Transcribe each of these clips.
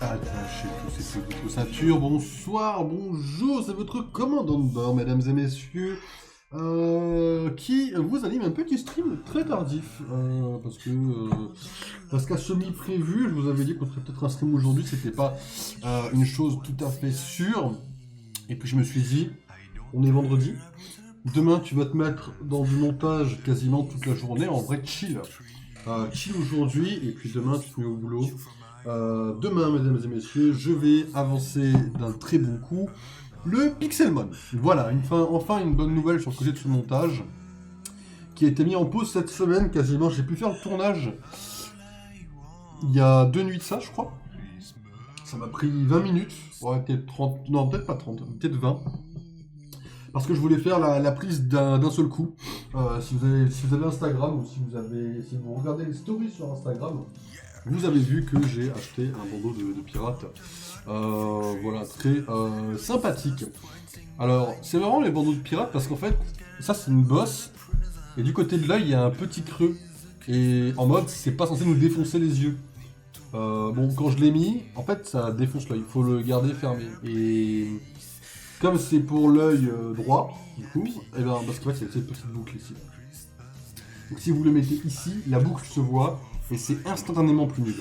Attachez tous ces trucs de ceinture. Bonsoir, bonjour, c'est votre commandant de bord, mesdames et messieurs, qui vous anime un petit stream très tardif, parce qu'à semi-prévu, je vous avais dit qu'on ferait peut-être un stream aujourd'hui, c'était pas une chose tout à fait sûre, et puis je me suis dit, on est vendredi, demain tu vas te mettre dans du montage quasiment toute la journée, en vrai chill. Chill aujourd'hui, et puis demain tu te mets au boulot. Demain, mesdames et messieurs, je vais avancer d'un très bon coup le Pixelmon. Voilà, enfin une bonne nouvelle sur le côté de ce montage, qui a été mis en pause cette semaine quasiment. J'ai pu faire le tournage il y a 2 nuits de ça, je crois. Ça m'a pris 20 minutes, ouais, peut-être 30, non peut-être pas 30, peut-être 20. Parce que je voulais faire la prise d'un seul coup. Si vous avez Instagram, ou si vous regardez les stories sur Instagram, vous avez vu que j'ai acheté un bandeau de pirate. Voilà, très sympathique. Alors, c'est vraiment les bandeaux de pirate parce qu'en fait, ça c'est une bosse. Et du côté de l'œil, il y a un petit creux. Et en mode, c'est pas censé nous défoncer les yeux. Bon, quand je l'ai mis, en fait, ça défonce l'œil. Il faut le garder fermé. Et comme c'est pour l'œil droit, du coup, et ben, parce qu'en fait, il y a cette petite boucle ici. Donc si vous le mettez ici, la boucle se voit et c'est instantanément plus nul.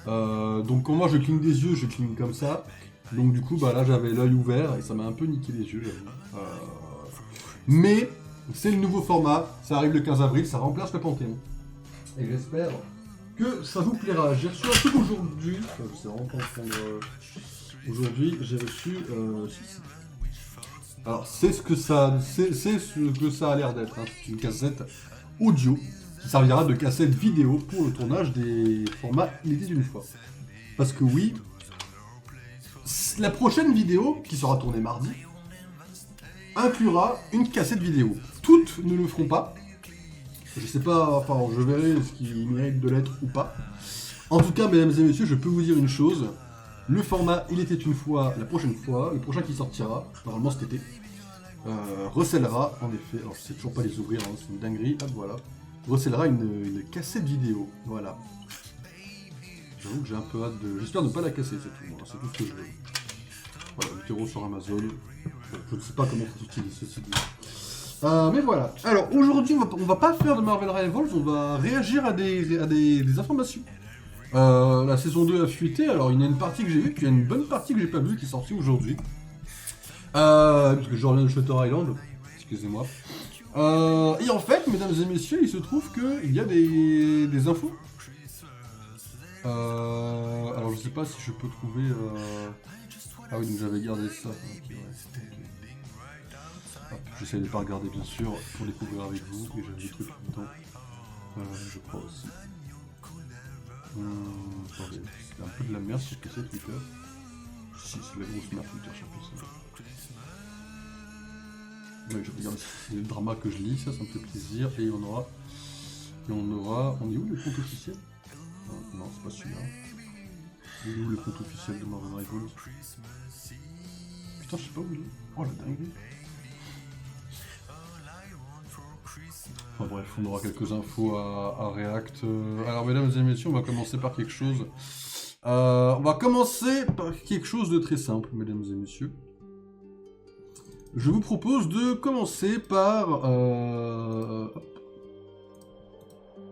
Donc quand moi je cligne des yeux, je cligne comme ça. Donc du coup, bah là j'avais l'œil ouvert et ça m'a un peu niqué les yeux, j'avoue. Mais c'est le nouveau format, ça arrive le 15 avril, ça remplace le Panthéon. Et j'espère que ça vous plaira. J'ai reçu un truc aujourd'hui, je sais vraiment pas prendre. Aujourd'hui, j'ai reçu. Alors c'est ce que ça a l'air d'être. Hein. C'est une cassette audio qui servira de cassette vidéo pour le tournage des formats Il était une fois. Parce que oui, la prochaine vidéo, qui sera tournée mardi, inclura une cassette vidéo. Toutes ne le feront pas. Je sais pas, enfin je verrai ce qui mérite de l'être ou pas. En tout cas, mesdames et messieurs, je peux vous dire une chose. Le format Il était une fois, la prochaine fois, le prochain qui sortira, normalement cet été, recèlera, en effet, alors je sais toujours pas les ouvrir, hein, c'est une dinguerie, hop voilà, recèlera une cassette vidéo, voilà. J'avoue que j'ai un peu hâte de... J'espère ne pas la casser, c'est tout, c'est tout ce que je veux. Voilà, 8€ sur Amazon, je ne sais pas comment c'est utilisé ceci dit. Mais voilà, alors aujourd'hui on va pas faire de Marvel Rivals, on va réagir à des informations. La saison 2 a fuité, alors il y a une partie que j'ai vue, puis il y a une bonne partie que j'ai pas vue qui est sortie aujourd'hui. Parce que je reviens de Shutter Island, excusez-moi. Et en fait, mesdames et messieurs, il se trouve qu'il y a des infos. Alors je sais pas si je peux trouver... Ah oui, donc j'avais gardé ça. Okay, ouais. J'essaie de pas regarder bien sûr pour découvrir avec vous, et j'ai des trucs dedans. Je crois aussi. Attendez, c'est un peu de la merde sur ce que c'est Twitter. Si, c'est la grosse merde Twitter, je sais pas. Ouais, je regarde, c'est le drama que je lis, ça me fait plaisir, et on aura... On est où le compte officiel? Non, c'est pas celui-là. Il est où le compte officiel de Marvel Rivals? Putain, je sais pas où il est. Oh la dinguerie. Enfin bref, on aura quelques infos à React. Alors mesdames et messieurs, on va commencer par quelque chose. On va commencer par quelque chose de très simple, mesdames et messieurs. Je vous propose de commencer par...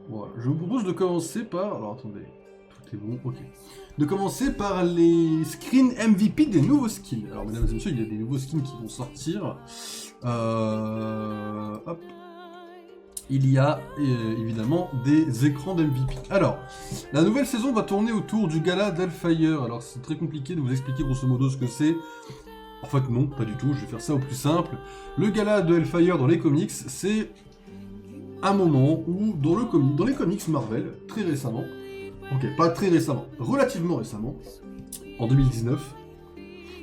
Voilà, je vous propose de commencer par... Alors attendez, tout est bon, ok. De commencer par les screens MVP des nouveaux skins. Alors mesdames et messieurs, il y a des nouveaux skins qui vont sortir. Hop. Il y a évidemment des écrans d'MVP. Alors, la nouvelle saison va tourner autour du gala d'Hellfire. Alors c'est très compliqué de vous expliquer grosso modo ce que c'est. En fait non, pas du tout, je vais faire ça au plus simple. Le gala de Hellfire dans les comics, c'est un moment où dans les comics Marvel, très récemment, ok, pas très récemment, relativement récemment, en 2019,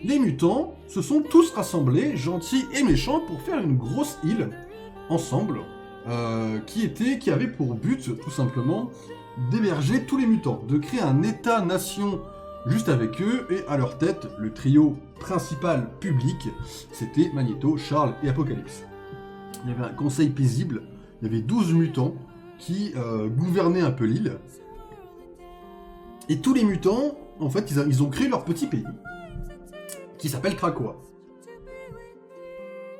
les mutants se sont tous rassemblés, gentils et méchants, pour faire une grosse île, ensemble, qui avait pour but, tout simplement, d'héberger tous les mutants, de créer un état-nation juste avec eux, et à leur tête, le trio principal public, c'était Magneto, Charles et Apocalypse. Il y avait un conseil paisible, il y avait 12 mutants qui gouvernaient un peu l'île, et tous les mutants en fait, ils ont créé leur petit pays, qui s'appelle Krakoa.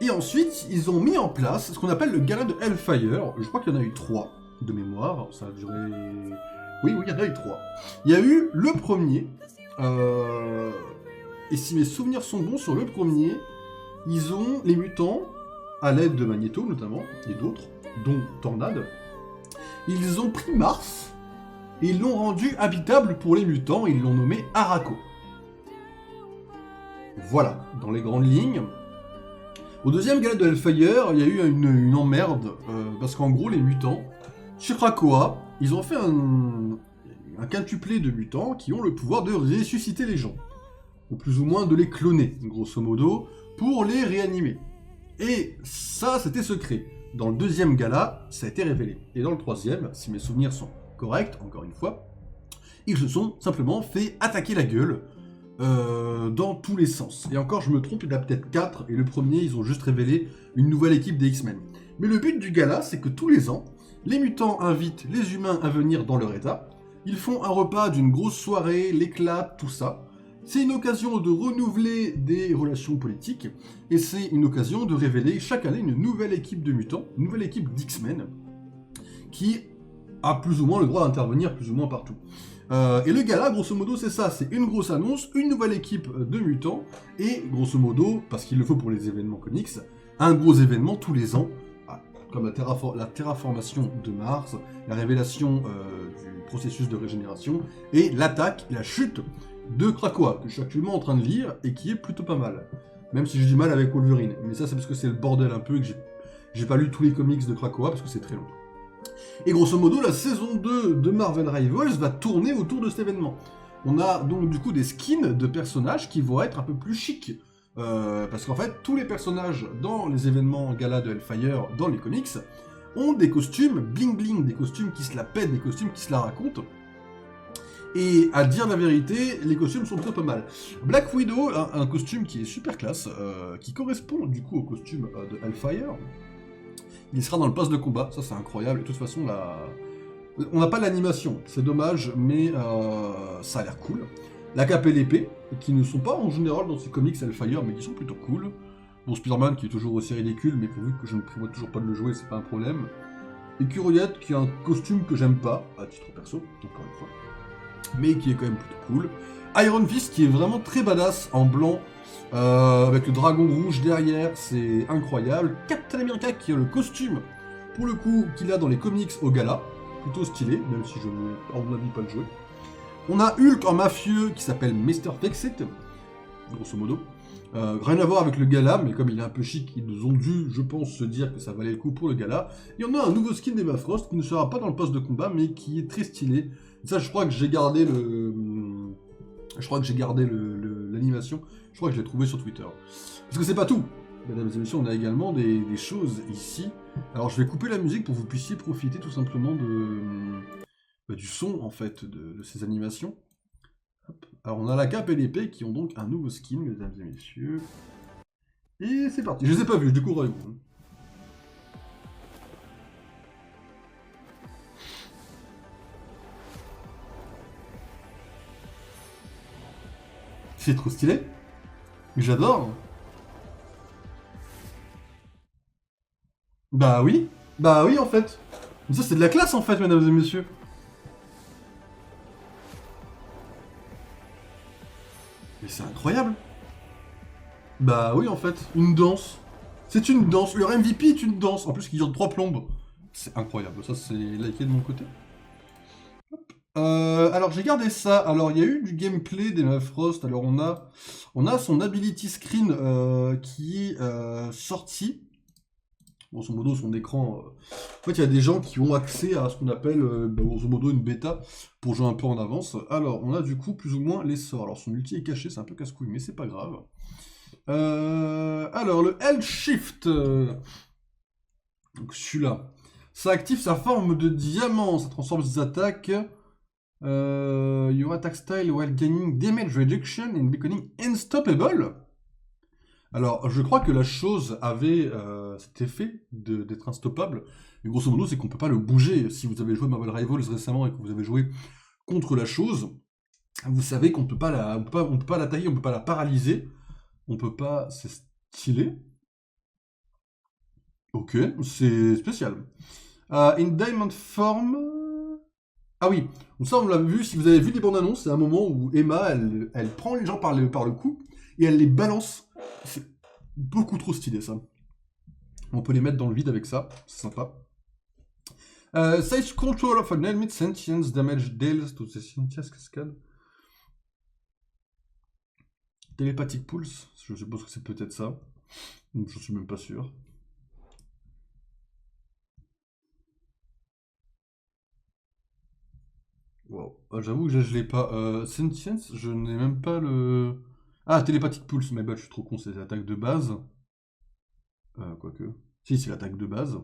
Et ensuite, ils ont mis en place ce qu'on appelle le gala de Hellfire. Je crois qu'il y en a eu 3 de mémoire. Ça a duré... Oui, il y en a eu 3. Il y a eu le premier. Et si mes souvenirs sont bons, sur le premier, ils ont, les mutants, à l'aide de Magneto notamment, et d'autres, dont Tornade, ils ont pris Mars, et ils l'ont rendu habitable pour les mutants, et ils l'ont nommé Arakko. Voilà, dans les grandes lignes. Au deuxième gala de Hellfire, il y a eu une emmerde, parce qu'en gros, les mutants, sur Krakoa, ils ont fait un quintuplé de mutants qui ont le pouvoir de ressusciter les gens. Ou plus ou moins de les cloner, grosso modo, pour les réanimer. Et ça, c'était secret. Dans le deuxième gala, ça a été révélé. Et dans le troisième, si mes souvenirs sont corrects, encore une fois, ils se sont simplement fait attaquer la gueule dans tous les sens. Et encore, je me trompe, il y en a peut-être 4, et le premier, ils ont juste révélé une nouvelle équipe des X-Men. Mais le but du gala, c'est que tous les ans, les mutants invitent les humains à venir dans leur état, ils font un repas d'une grosse soirée, l'éclat, tout ça. C'est une occasion de renouveler des relations politiques, et c'est une occasion de révéler chaque année une nouvelle équipe de mutants, une nouvelle équipe d'X-Men, qui a plus ou moins le droit d'intervenir plus ou moins partout. Et le gala, grosso modo, c'est ça, c'est une grosse annonce, une nouvelle équipe de mutants, et grosso modo, parce qu'il le faut pour les événements comics, un gros événement tous les ans, comme la terraformation de Mars, la révélation du processus de régénération, et l'attaque, la chute de Krakoa, que je suis actuellement en train de lire, et qui est plutôt pas mal. Même si j'ai du mal avec Wolverine. Mais ça, c'est parce que c'est le bordel un peu, et que j'ai pas lu tous les comics de Krakoa, parce que c'est très long. Et grosso modo, la saison 2 de Marvel Rivals va tourner autour de cet événement. On a donc du coup des skins de personnages qui vont être un peu plus chics. Parce qu'en fait, tous les personnages dans les événements gala de Hellfire, dans les comics, ont des costumes bling bling, des costumes qui se la pètent, des costumes qui se la racontent. Et à dire la vérité, les costumes sont plutôt pas mal. Black Widow a un costume qui est super classe, qui correspond du coup au costume de Hellfire. Il sera dans le pass de combat, ça c'est incroyable, et de toute façon, on n'a pas l'animation, c'est dommage, mais ça a l'air cool. La cape et l'épée, qui ne sont pas en général dans ces comics Hellfire, mais qui sont plutôt cool. Bon, Spider-Man qui est toujours aussi ridicule, mais pourvu que je ne prévois toujours pas de le jouer, c'est pas un problème. Et Curiette qui a un costume que j'aime pas, à titre perso, encore une fois, mais qui est quand même plutôt cool. Iron Fist qui est vraiment très badass en blanc, avec le dragon rouge derrière, c'est incroyable. Captain America qui a le costume, pour le coup, qu'il a dans les comics au gala, plutôt stylé, même si je ne veux, à mon avis, pas le jouer. On a Hulk en mafieux qui s'appelle Mr. Fix-It, grosso modo. Rien à voir avec le gala, mais comme il est un peu chic, ils ont dû, je pense, se dire que ça valait le coup pour le gala. Et on a un nouveau skin d'Emma Frost qui ne sera pas dans le poste de combat, mais qui est très stylé. Et ça, je crois que j'ai gardé l'animation. Je crois que je l'ai trouvé sur Twitter. Parce que c'est pas tout. Mesdames et messieurs, on a également des choses ici. Alors, je vais couper la musique pour que vous puissiez profiter tout simplement du son, en fait, de ces animations. Hop. Alors, on a la cape et l'épée qui ont donc un nouveau skin, mesdames et messieurs. Et c'est parti. Je les ai pas vus, du coup, avec-vous. C'est trop stylé. J'adore. Bah oui en fait. Mais ça c'est de la classe en fait, mesdames et messieurs. Mais c'est incroyable. Bah oui en fait, une danse. C'est une danse, leur MVP est une danse, en plus qui dure 3 plombes. C'est incroyable, ça c'est liké de mon côté. Alors j'ai gardé ça, alors il y a eu du gameplay d'Emma Frost, alors on a son ability screen qui est sorti. Grosso modo, son écran... En fait, il y a des gens qui ont accès à ce qu'on appelle, grosso modo, une bêta pour jouer un peu en avance. Alors, on a du coup plus ou moins les sorts. Alors, son ulti est caché, c'est un peu casse-couille, mais c'est pas grave. Alors, le L-Shift. Donc, celui-là. Ça active sa forme de diamant. Ça transforme ses attaques. Your attack style while gaining damage reduction and becoming unstoppable. Alors, je crois que la chose avait cet effet d'être instoppable. Mais grosso modo, c'est qu'on ne peut pas le bouger. Si vous avez joué Marvel Rivals récemment et que vous avez joué contre la chose, Vous savez qu'on peut pas on peut pas l'attaquer, on peut pas la paralyser. On peut pas... C'est stylé. Ok, c'est spécial. In Diamond Form... Ah oui, donc ça on l'a vu, si vous avez vu les bandes annonces, c'est un moment où Emma, elle prend les gens par le cou et elle les balance. C'est beaucoup trop stylé ça. On peut les mettre dans le vide avec ça, c'est sympa. Sage control of an enemy sentience damage deals to the sentience cascade. Telepathic pulse, je suppose que c'est peut-être ça. Je suis même pas sûr. Wow. Ah, j'avoue que je l'ai pas. Sentience, je n'ai même pas le. Ah, télépathique pulse, mais bah je suis trop con, c'est l'attaque de base. Quoique. Si, c'est l'attaque de base.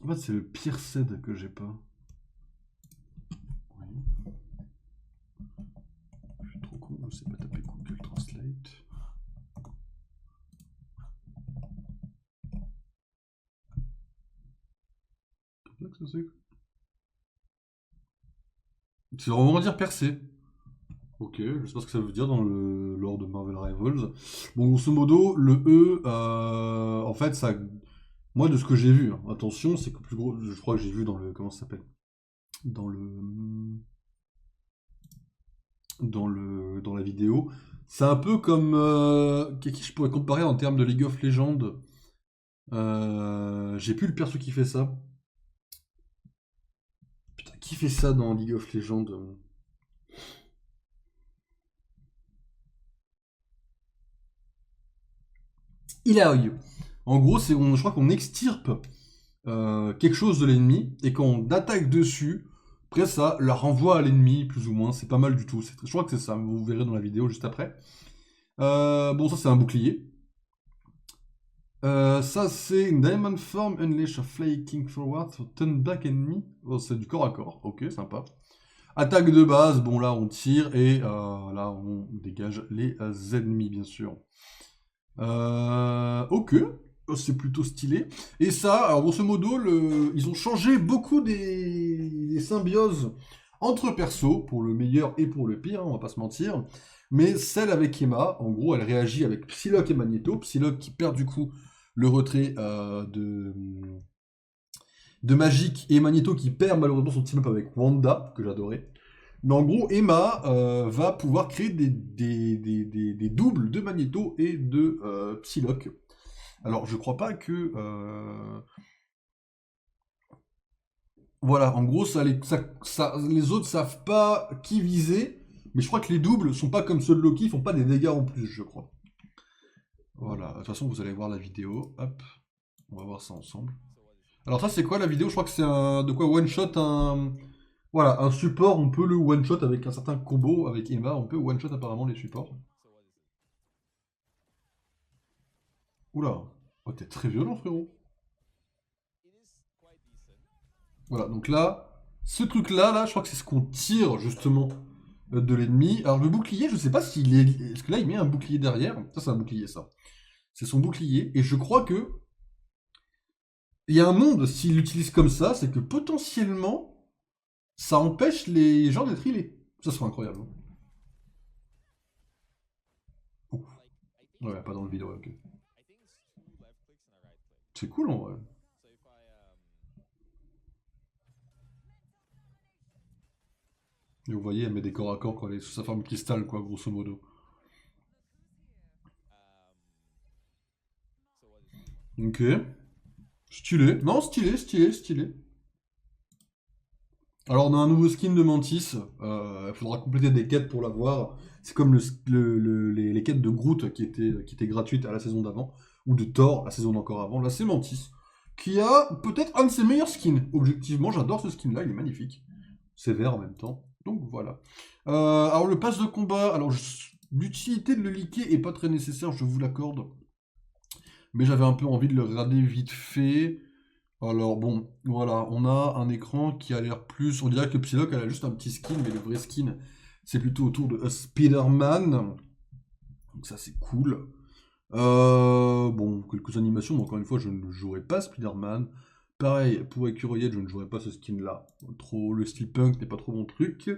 En fait, c'est le pire SED que j'ai pas. Oui. Je suis trop con, je sais pas taper Google Translate. Qu'est-ce que c'est? C'est vraiment dire percer. Ok, je sais pas ce que ça veut dire dans le lore de Marvel Rivals. Bon, grosso modo, le E, en fait, ça. Moi, de ce que j'ai vu, hein, attention, c'est que plus gros. Je crois que j'ai vu dans le. Comment ça s'appelle? Dans le. Dans la vidéo. C'est un peu comme. Qui je pourrais comparer en termes de League of Legends. J'ai plus le perso qui fait ça. Putain, qui fait ça dans League of Legends? Il a eu. En gros, je crois qu'on extirpe quelque chose de l'ennemi, et quand on attaque dessus, après ça la renvoie à l'ennemi, plus ou moins. C'est pas mal du tout. Je crois que c'est ça, vous verrez dans la vidéo juste après. Bon, ça c'est un bouclier. Ça c'est une Diamond Form, Unleash a Flaking Forward, Turn Back Enemy. Oh, c'est du corps à corps, ok, sympa. Attaque de base, bon là on tire et là on dégage les ennemis bien sûr. Ok, c'est plutôt stylé. Et ça, alors grosso modo, ils ont changé beaucoup des symbioses entre persos, pour le meilleur et pour le pire, hein, on va pas se mentir. Mais celle avec Emma, en gros, elle réagit avec Psylocke et Magneto. Psylocke qui perd du coup le retrait de Magic et Magneto qui perd malheureusement son team-up avec Wanda, que j'adorais. Mais en gros, Emma va pouvoir créer des doubles de Magneto et de Psylocke. Alors, je crois pas que... Voilà, en gros, les autres savent pas qui viser, mais je crois que les doubles sont pas comme ceux de Loki, ils font pas des dégâts en plus, je crois. Voilà, de toute façon, vous allez voir la vidéo. Hop, on va voir ça ensemble. Alors ça, c'est quoi la vidéo? Je crois que c'est de quoi one-shot un... Voilà, un support, on peut le one-shot avec un certain combo avec Emma, on peut one-shot apparemment les supports. Oula, oh, t'es très violent frérot. Voilà, donc là, ce truc-là, je crois que c'est ce qu'on tire justement de l'ennemi. Alors le bouclier, je sais pas s'il est... Est-ce que là, il met un bouclier derrière? Ça, c'est un bouclier, ça. C'est son bouclier, et je crois que... Il y a un monde, s'il l'utilise comme ça, c'est que potentiellement, ça empêche les gens d'être healés. Ça serait incroyable. Hein. Ouf. Ouais, pas dans le vidéo, ouais, ok. C'est cool en vrai. Et vous voyez, elle met des corps à corps quand elle est sous sa forme cristal, quoi, grosso modo. Ok. Stylé. Non, stylé, stylé, stylé. Alors, on a un nouveau skin de Mantis. Il faudra compléter des quêtes pour l'avoir. C'est comme les quêtes de Groot qui étaient gratuites à la saison d'avant. Ou de Thor, la saison d'encore avant. Là, c'est Mantis. Qui a peut-être un de ses meilleurs skins. Objectivement, j'adore ce skin-là. Il est magnifique. C'est vert en même temps. Donc, voilà. Alors, le pass de combat. Alors, l'utilité de le liker est pas très nécessaire, je vous l'accorde. Mais j'avais un peu envie de le regarder vite fait. Alors bon, voilà, on a un écran qui a l'air plus... On dirait que Psylocke, elle a juste un petit skin, mais le vrai skin, c'est plutôt autour de Spider-Man. Donc ça, c'est cool. Bon, quelques animations, mais encore une fois, je ne jouerai pas Spider-Man. Pareil, pour Ecureuil, je ne jouerai pas ce skin-là. Trop, le style punk n'est pas trop mon truc.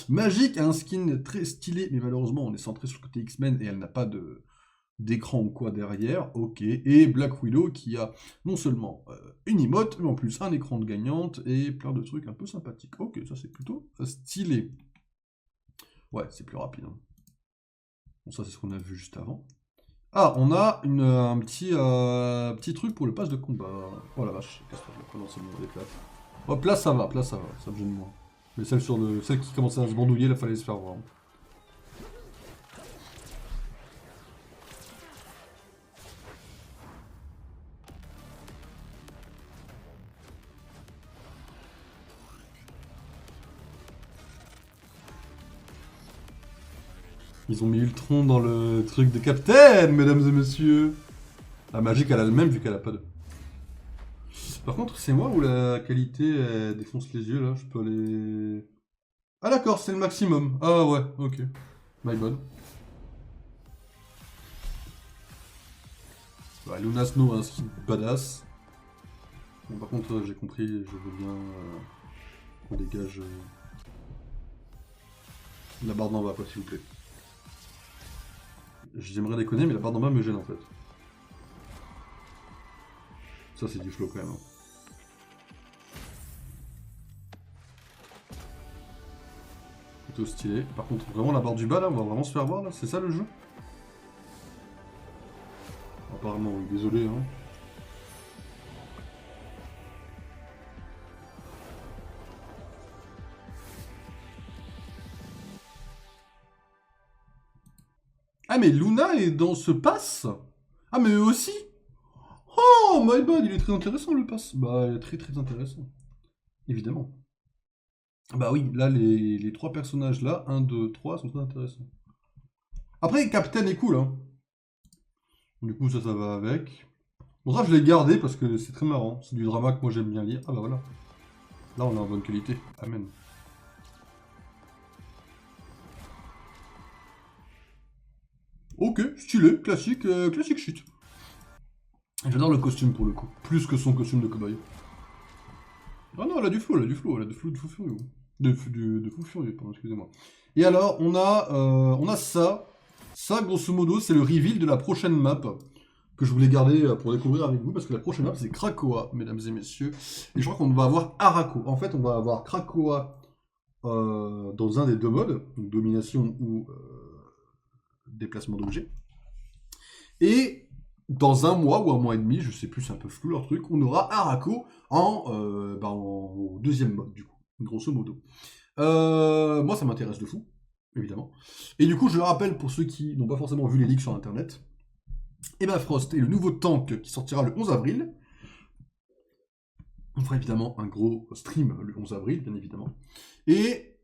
Magic a un skin très stylé, mais malheureusement, on est centré sur le côté X-Men et elle n'a pas d'écran ou quoi derrière. Ok. Et Black Widow qui a non seulement une emote, mais en plus un écran de gagnante et plein de trucs un peu sympathiques. Ok, ça c'est plutôt stylé. Ouais, c'est plus rapide, hein. Bon, ça c'est ce qu'on a vu juste avant. Ah, on a un petit truc pour le pass de combat. Oh la vache, qu'est-ce que je le prends dans ce monde des plates. Hop, là ça va, ça me gêne moins. Mais celle qui commençait à se bandouiller, là fallait se faire voir. Ils ont mis Ultron dans le truc de Captain, mesdames et messieurs. La magique, elle a le même vu qu'elle a pas de. Par contre, c'est moi où la qualité elle défonce les yeux là. Je peux aller. Ah d'accord, c'est le maximum. Ah ouais, ok. My bad. Bah, Luna Snow a un skin badass. Bon, par contre, j'ai compris, je veux bien qu'on dégage la barre d'en bas, quoi, s'il vous plaît. J'aimerais déconner, mais la barre d'en bas me gêne en fait. Ça, c'est du flow quand même, hein. Plutôt stylé. Par contre, vraiment, la barre du bas là, on va vraiment se faire voir là. C'est ça le jeu? Apparemment, oui, désolé, hein. Ah, mais Luna est dans ce pass? Ah, mais eux aussi? Oh, my bad, il est très intéressant le pass. Bah, il est très très intéressant. Évidemment. Bah oui, là, les trois personnages là, un 2 3 sont très intéressants. Après, Captain est cool, hein. Du coup, ça va avec. Bon, ça, je l'ai gardé parce que c'est très marrant. C'est du drama que moi j'aime bien lire. Ah bah voilà. Là, on est en bonne qualité. Amen. Ok, stylé, classique, classique shit. J'adore le costume pour le coup. Plus que son costume de cowboy. Ah non, elle a du flow, elle a du flow, elle a du flow de fou furieux. De fou furieux, pardon, excusez-moi. Et alors, on a ça. Ça, grosso modo, c'est le reveal de la prochaine map que je voulais garder pour découvrir avec vous, parce que la prochaine map, c'est Krakoa, mesdames et messieurs. Et je crois qu'on va avoir Arako. En fait, on va avoir Krakoa dans un des deux modes, donc domination ou déplacement d'objet. Et dans un mois ou un mois et demi, je sais plus, c'est un peu flou leur truc, on aura Arako en deuxième mode, du coup, grosso modo. Moi, ça m'intéresse de fou, évidemment. Et du coup, je le rappelle pour ceux qui n'ont pas forcément vu les leaks sur Internet, Emma Frost est le nouveau tank qui sortira le 11 avril. On fera évidemment un gros stream le 11 avril, bien évidemment. Et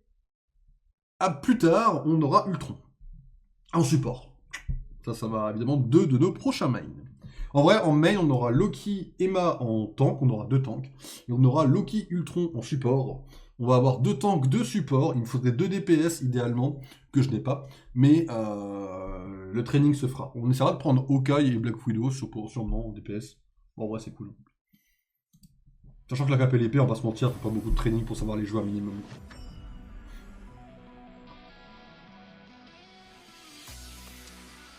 à plus tard, on aura Ultron en support. Ça va évidemment deux de nos prochains mains. En vrai, en main, on aura Loki, Emma en tank, on aura deux tanks. Et on aura Loki, Ultron en support. On va avoir deux tanks, deux supports. Il me faudrait deux DPS idéalement, que je n'ai pas. Mais le training se fera. On essaiera de prendre Hawkeye et Black Widow sûrement en DPS. Bon, en vrai, c'est cool. Sachant que la cape et l'épée, on va pas se mentir, faut pas beaucoup de training pour savoir les jouer un minimum.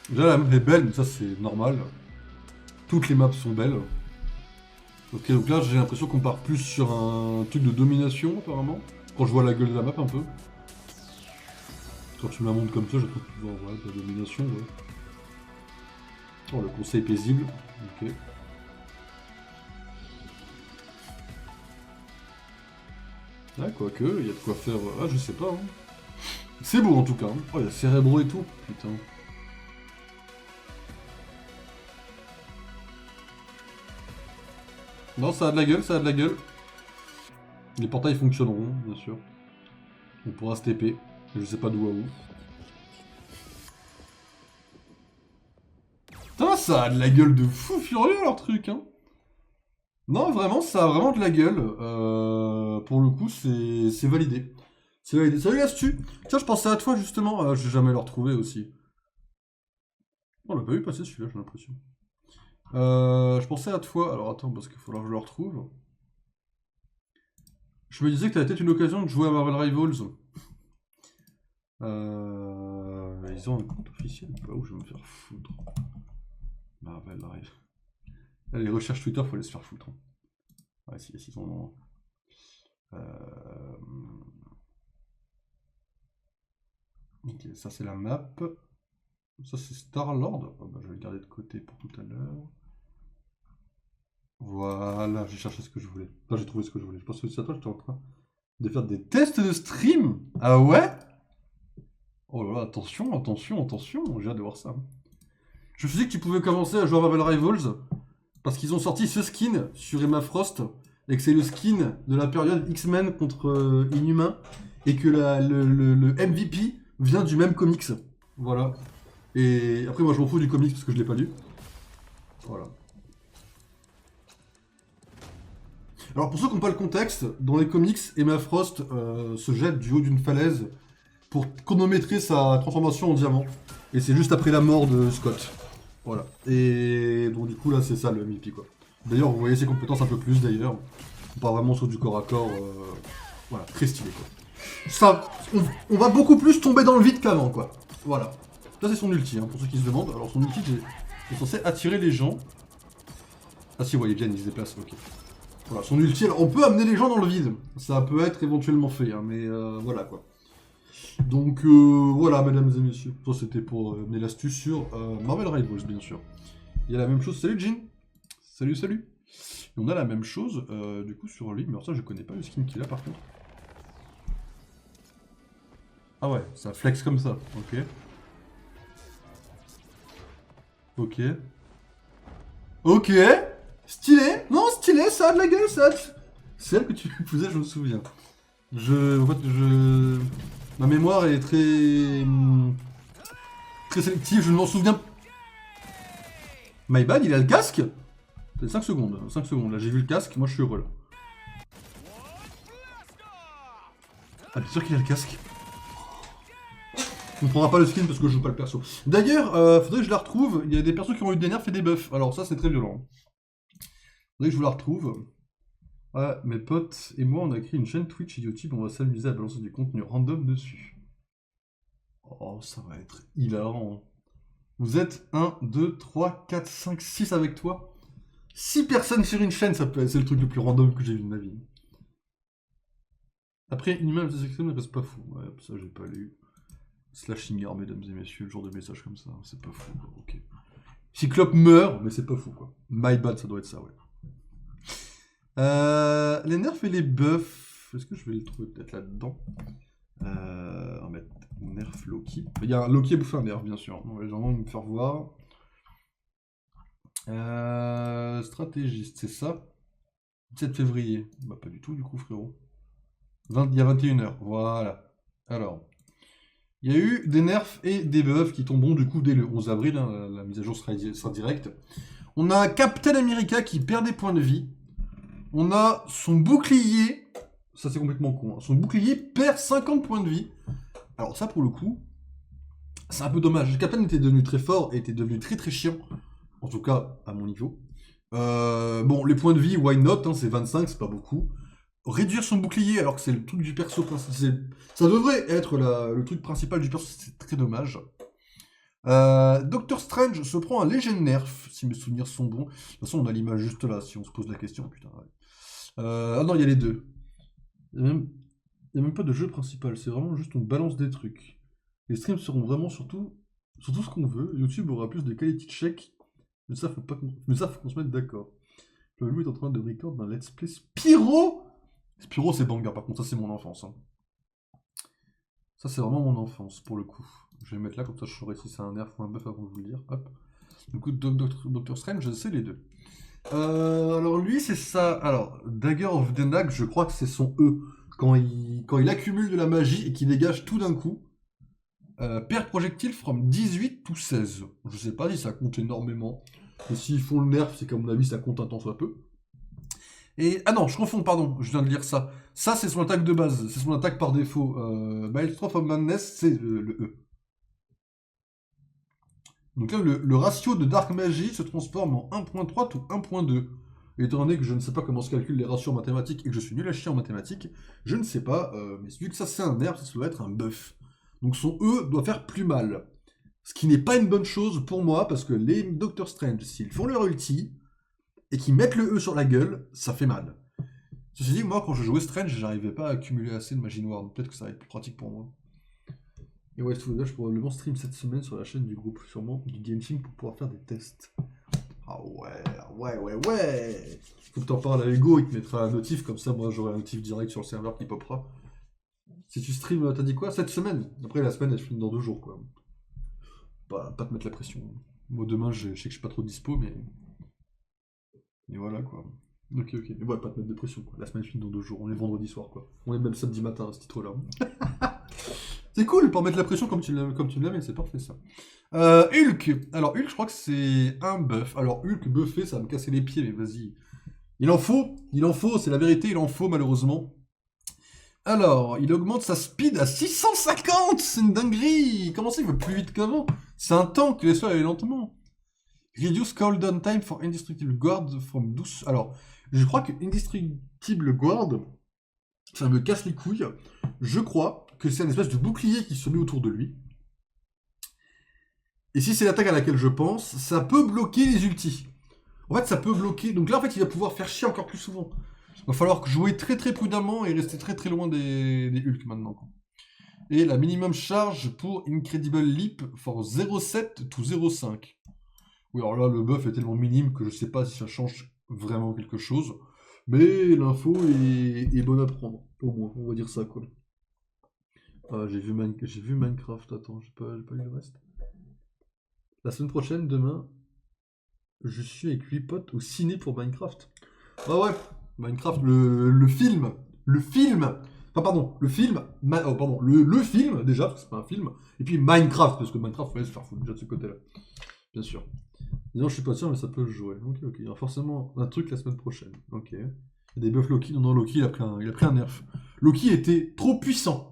Déjà, la map est belle, mais ça c'est normal. Toutes les maps sont belles. Ok, donc là j'ai l'impression qu'on part plus sur un truc de domination apparemment. Quand je vois la gueule de la map un peu. Quand tu me la montres comme ça, je trouve que tu vois ouais, de la domination. Ouais. Oh, le conseil paisible. Ok. Ah, quoique, il y a de quoi faire. Ah, je sais pas. Hein. C'est beau en tout cas. Hein. Oh, il y a Cérébro et tout. Putain. Non, ça a de la gueule, ça a de la gueule. Les portails fonctionneront, bien sûr. On pourra se TP. Je sais pas d'où à où. Putain, ça a de la gueule de fou furieux leur truc, hein. Non, vraiment, ça a vraiment de la gueule. Pour le coup, c'est validé. C'est validé. Salut Astu. Tiens, je pensais à toi justement. Je vais jamais le retrouver aussi. On l'a pas vu passer celui-là, j'ai l'impression. Je pensais à toi. Alors attends, parce qu'il va falloir que je le retrouve. Je me disais que t'avais peut-être une occasion de jouer à Marvel Rivals. Ils ont un compte officiel ou pas? Où je vais me faire foutre? Marvel Rivals. Là, les recherches Twitter, faut aller se faire foutre. Ouais, si, ils ont... Ok, ça c'est la map. Ça c'est Star-Lord. Oh, bah, je vais le garder de côté pour tout à l'heure. Voilà, j'ai cherché ce que je voulais. Enfin, j'ai trouvé ce que je voulais. Je pense que c'est à toi, j'étais en train de faire des tests de stream. Ah ouais? Oh là là, attention, j'ai hâte de voir ça. Je me suis dit que tu pouvais commencer à jouer à Marvel Rivals parce qu'ils ont sorti ce skin sur Emma Frost et que c'est le skin de la période X-Men contre Inhumains et que le MVP vient du même comics. Voilà. Et après, moi je m'en fous du comics parce que je l'ai pas lu. Voilà. Alors pour ceux qui n'ont pas le contexte, dans les comics, Emma Frost se jette du haut d'une falaise pour chronométrer sa transformation en diamant. Et c'est juste après la mort de Scott. Voilà. Et donc du coup là c'est ça le MVP quoi. D'ailleurs vous voyez ses compétences un peu plus d'ailleurs. On part vraiment sur du corps à corps. Voilà, très stylé quoi. Ça, on va beaucoup plus tomber dans le vide qu'avant quoi. Voilà. Ça c'est son ulti hein, pour ceux qui se demandent. Alors son ulti est censé attirer les gens. Ah si ouais ils viennent, ils se déplacent, ok. Voilà, son ulti, alors on peut amener les gens dans le vide. Ça peut être éventuellement fait, hein, mais voilà quoi. Donc voilà, mesdames et messieurs. Ça c'était pour amener l'astuce sur Marvel Rivals, bien sûr. Il y a la même chose. Salut Jean. Salut, salut. Et on a la même chose du coup sur lui, mais alors ça je connais pas le skin qu'il a par contre. Ah ouais, ça flex comme ça, ok. Ok. Ok. Stylé. Non, stylé, ça a de la gueule, ça. C'est elle que tu faisais, je me souviens. En fait, ma mémoire est très sélective, je ne m'en souviens. My bad, il a le casque? 5 secondes, 5 secondes, là j'ai vu le casque, moi je suis heureux là. Ah bien sûr qu'il a le casque. On ne prendra pas le skin parce que je joue pas le perso. D'ailleurs, faudrait que je la retrouve, il y a des persos qui ont eu des nerfs et des buffs, alors ça c'est très violent. Faudrait que je vous la retrouve. Ouais, mes potes et moi on a créé une chaîne Twitch et YouTube, on va s'amuser à balancer du contenu random dessus. Oh ça va être hilarant. Vous êtes 1, 2, 3, 4, 5, 6 avec toi. 6 personnes sur une chaîne, c'est le truc le plus random que j'ai vu de ma vie. Après, une image de section ne reste pas fou. Ouais, ça j'ai pas lu. Slashing Arm, mesdames et messieurs, le genre de message comme ça, c'est pas fou, quoi. Ok. Cyclope meurt, mais c'est pas fou, quoi. My bad, ça doit être ça, ouais. Les nerfs et les buffs, est-ce que je vais les trouver peut-être là-dedans? On va mettre nerf Loki. Il y a un Loki à bouffer un nerf, bien sûr. On va vraiment me faire voir. Stratégiste, c'est ça? 17 février. Bah pas du tout du coup frérot. Il y a 21h, voilà. Alors, il y a eu des nerfs et des buffs qui tomberont du coup dès le 11 avril, hein, la mise à jour sera directe. On a Captain America qui perd des points de vie. On a son bouclier, ça c'est complètement con, hein. Son bouclier perd 50 points de vie. Alors ça pour le coup, c'est un peu dommage. Captain était devenu très fort et était devenu très très chiant. En tout cas, à mon niveau. Bon, les points de vie, why not, hein, c'est 25, c'est pas beaucoup. Réduire son bouclier alors que c'est le truc du perso principal. Ça devrait être le truc principal du perso, c'est très dommage. Doctor Strange se prend un léger nerf, si mes souvenirs sont bons. De toute façon, on a l'image juste là, si on se pose la question, putain. Ouais. Ah non, il y a les deux. Il n'y a même pas de jeu principal, c'est vraiment juste on balance des trucs. Les streams seront vraiment sur tout ce qu'on veut. YouTube aura plus de quality check. Mais ça, faut qu'on se mette d'accord. Le loup est en train de record d'un let's play Spyro. Spyro, c'est banger, par contre, ça, c'est mon enfance. Hein. Ça, c'est vraiment mon enfance, pour le coup. Je vais le mettre là, comme ça, je saurai si c'est un nerf ou un buff avant de vous le dire. Hop. Du coup, Doctor Strange, je sais les deux. Alors, lui, c'est ça. Alors, Dagger of Denag, je crois que c'est son E. Quand il accumule de la magie et qu'il dégage tout d'un coup. Perd projectile from 18 to 16. Je sais pas si ça compte énormément. Et s'ils font le nerf, c'est qu'à mon avis, ça compte un tant soit peu. Et... Ah non, je confonds, pardon, je viens de lire ça. Ça, c'est son attaque de base, c'est son attaque par défaut. Maelstrom of Madness, c'est le E. Donc là, le ratio de Dark Magie se transforme en 1.3 ou 1.2. Et étant donné que je ne sais pas comment se calculent les ratios en mathématiques et que je suis nul à chier en mathématiques, je ne sais pas, mais vu que ça c'est un nerf, ça doit être un buff. Donc son E doit faire plus mal. Ce qui n'est pas une bonne chose pour moi, parce que les Doctor Strange, s'ils font leur ulti, et qu'ils mettent le E sur la gueule, ça fait mal. Ceci dit, moi quand je jouais Strange, j'arrivais pas à accumuler assez de magie noire, donc peut-être que ça va être plus pratique pour moi. Et ouais, tout le je probablement stream cette semaine sur la chaîne du groupe, sûrement du Gaming pour pouvoir faire des tests. Ah ouais. Faut que t'en parles à Ego, il te mettra un notif, comme ça moi j'aurai un notif direct sur le serveur qui popera. Si tu stream, t'as dit quoi? Cette semaine? Après la semaine elle finit dans 2 jours quoi. Pas te mettre la pression. Moi demain je sais que je suis pas trop dispo mais... Et voilà quoi. Ok. Mais ouais, pas te mettre de pression quoi. La semaine finit dans 2 jours, on est vendredi soir quoi. On est même samedi matin à ce titre-là. C'est cool pour mettre la pression comme tu l'as mais c'est parfait ça. Hulk. Alors Hulk, je crois que c'est un buff. Alors Hulk buffé, ça va me casser les pieds, mais vas-y. Il en faut, c'est la vérité, il en faut malheureusement. Alors, il augmente sa speed à 650. C'est une dinguerie. Comment ça, il va plus vite qu'avant? C'est un tank, laisse-le aller lentement. Reduce cooldown time for indestructible guard from 12. Alors, je crois que indestructible guard, ça me casse les couilles. Je crois que c'est une espèce de bouclier qui se met autour de lui. Et si c'est l'attaque à laquelle je pense, ça peut bloquer les ultis. En fait, ça peut bloquer... Donc là, en fait, il va pouvoir faire chier encore plus souvent. Il va falloir jouer très très prudemment et rester très très loin des Hulk maintenant. Et la minimum charge pour Incredible Leap for 0.7 to 0.5. Oui, alors là, le buff est tellement minime que je sais pas si ça change vraiment quelque chose. Mais l'info est bonne à prendre, au moins, on va dire ça, quoi. Ah, j'ai vu Minecraft, attends, j'ai pas eu le reste. La semaine prochaine, demain, je suis avec 8 potes au ciné pour Minecraft. Ah ouais, Minecraft, le film. Enfin, pardon, le film. Le film, déjà, parce que c'est pas un film. Et puis Minecraft, parce que Minecraft, fallait se faire foutre déjà de ce côté-là. Bien sûr. Disons, je suis pas sûr, mais ça peut se jouer. Ok. Il y aura forcément un truc la semaine prochaine. Ok. Il y a des buffs Loki. Non, Loki, il a pris un nerf. Loki était trop puissant.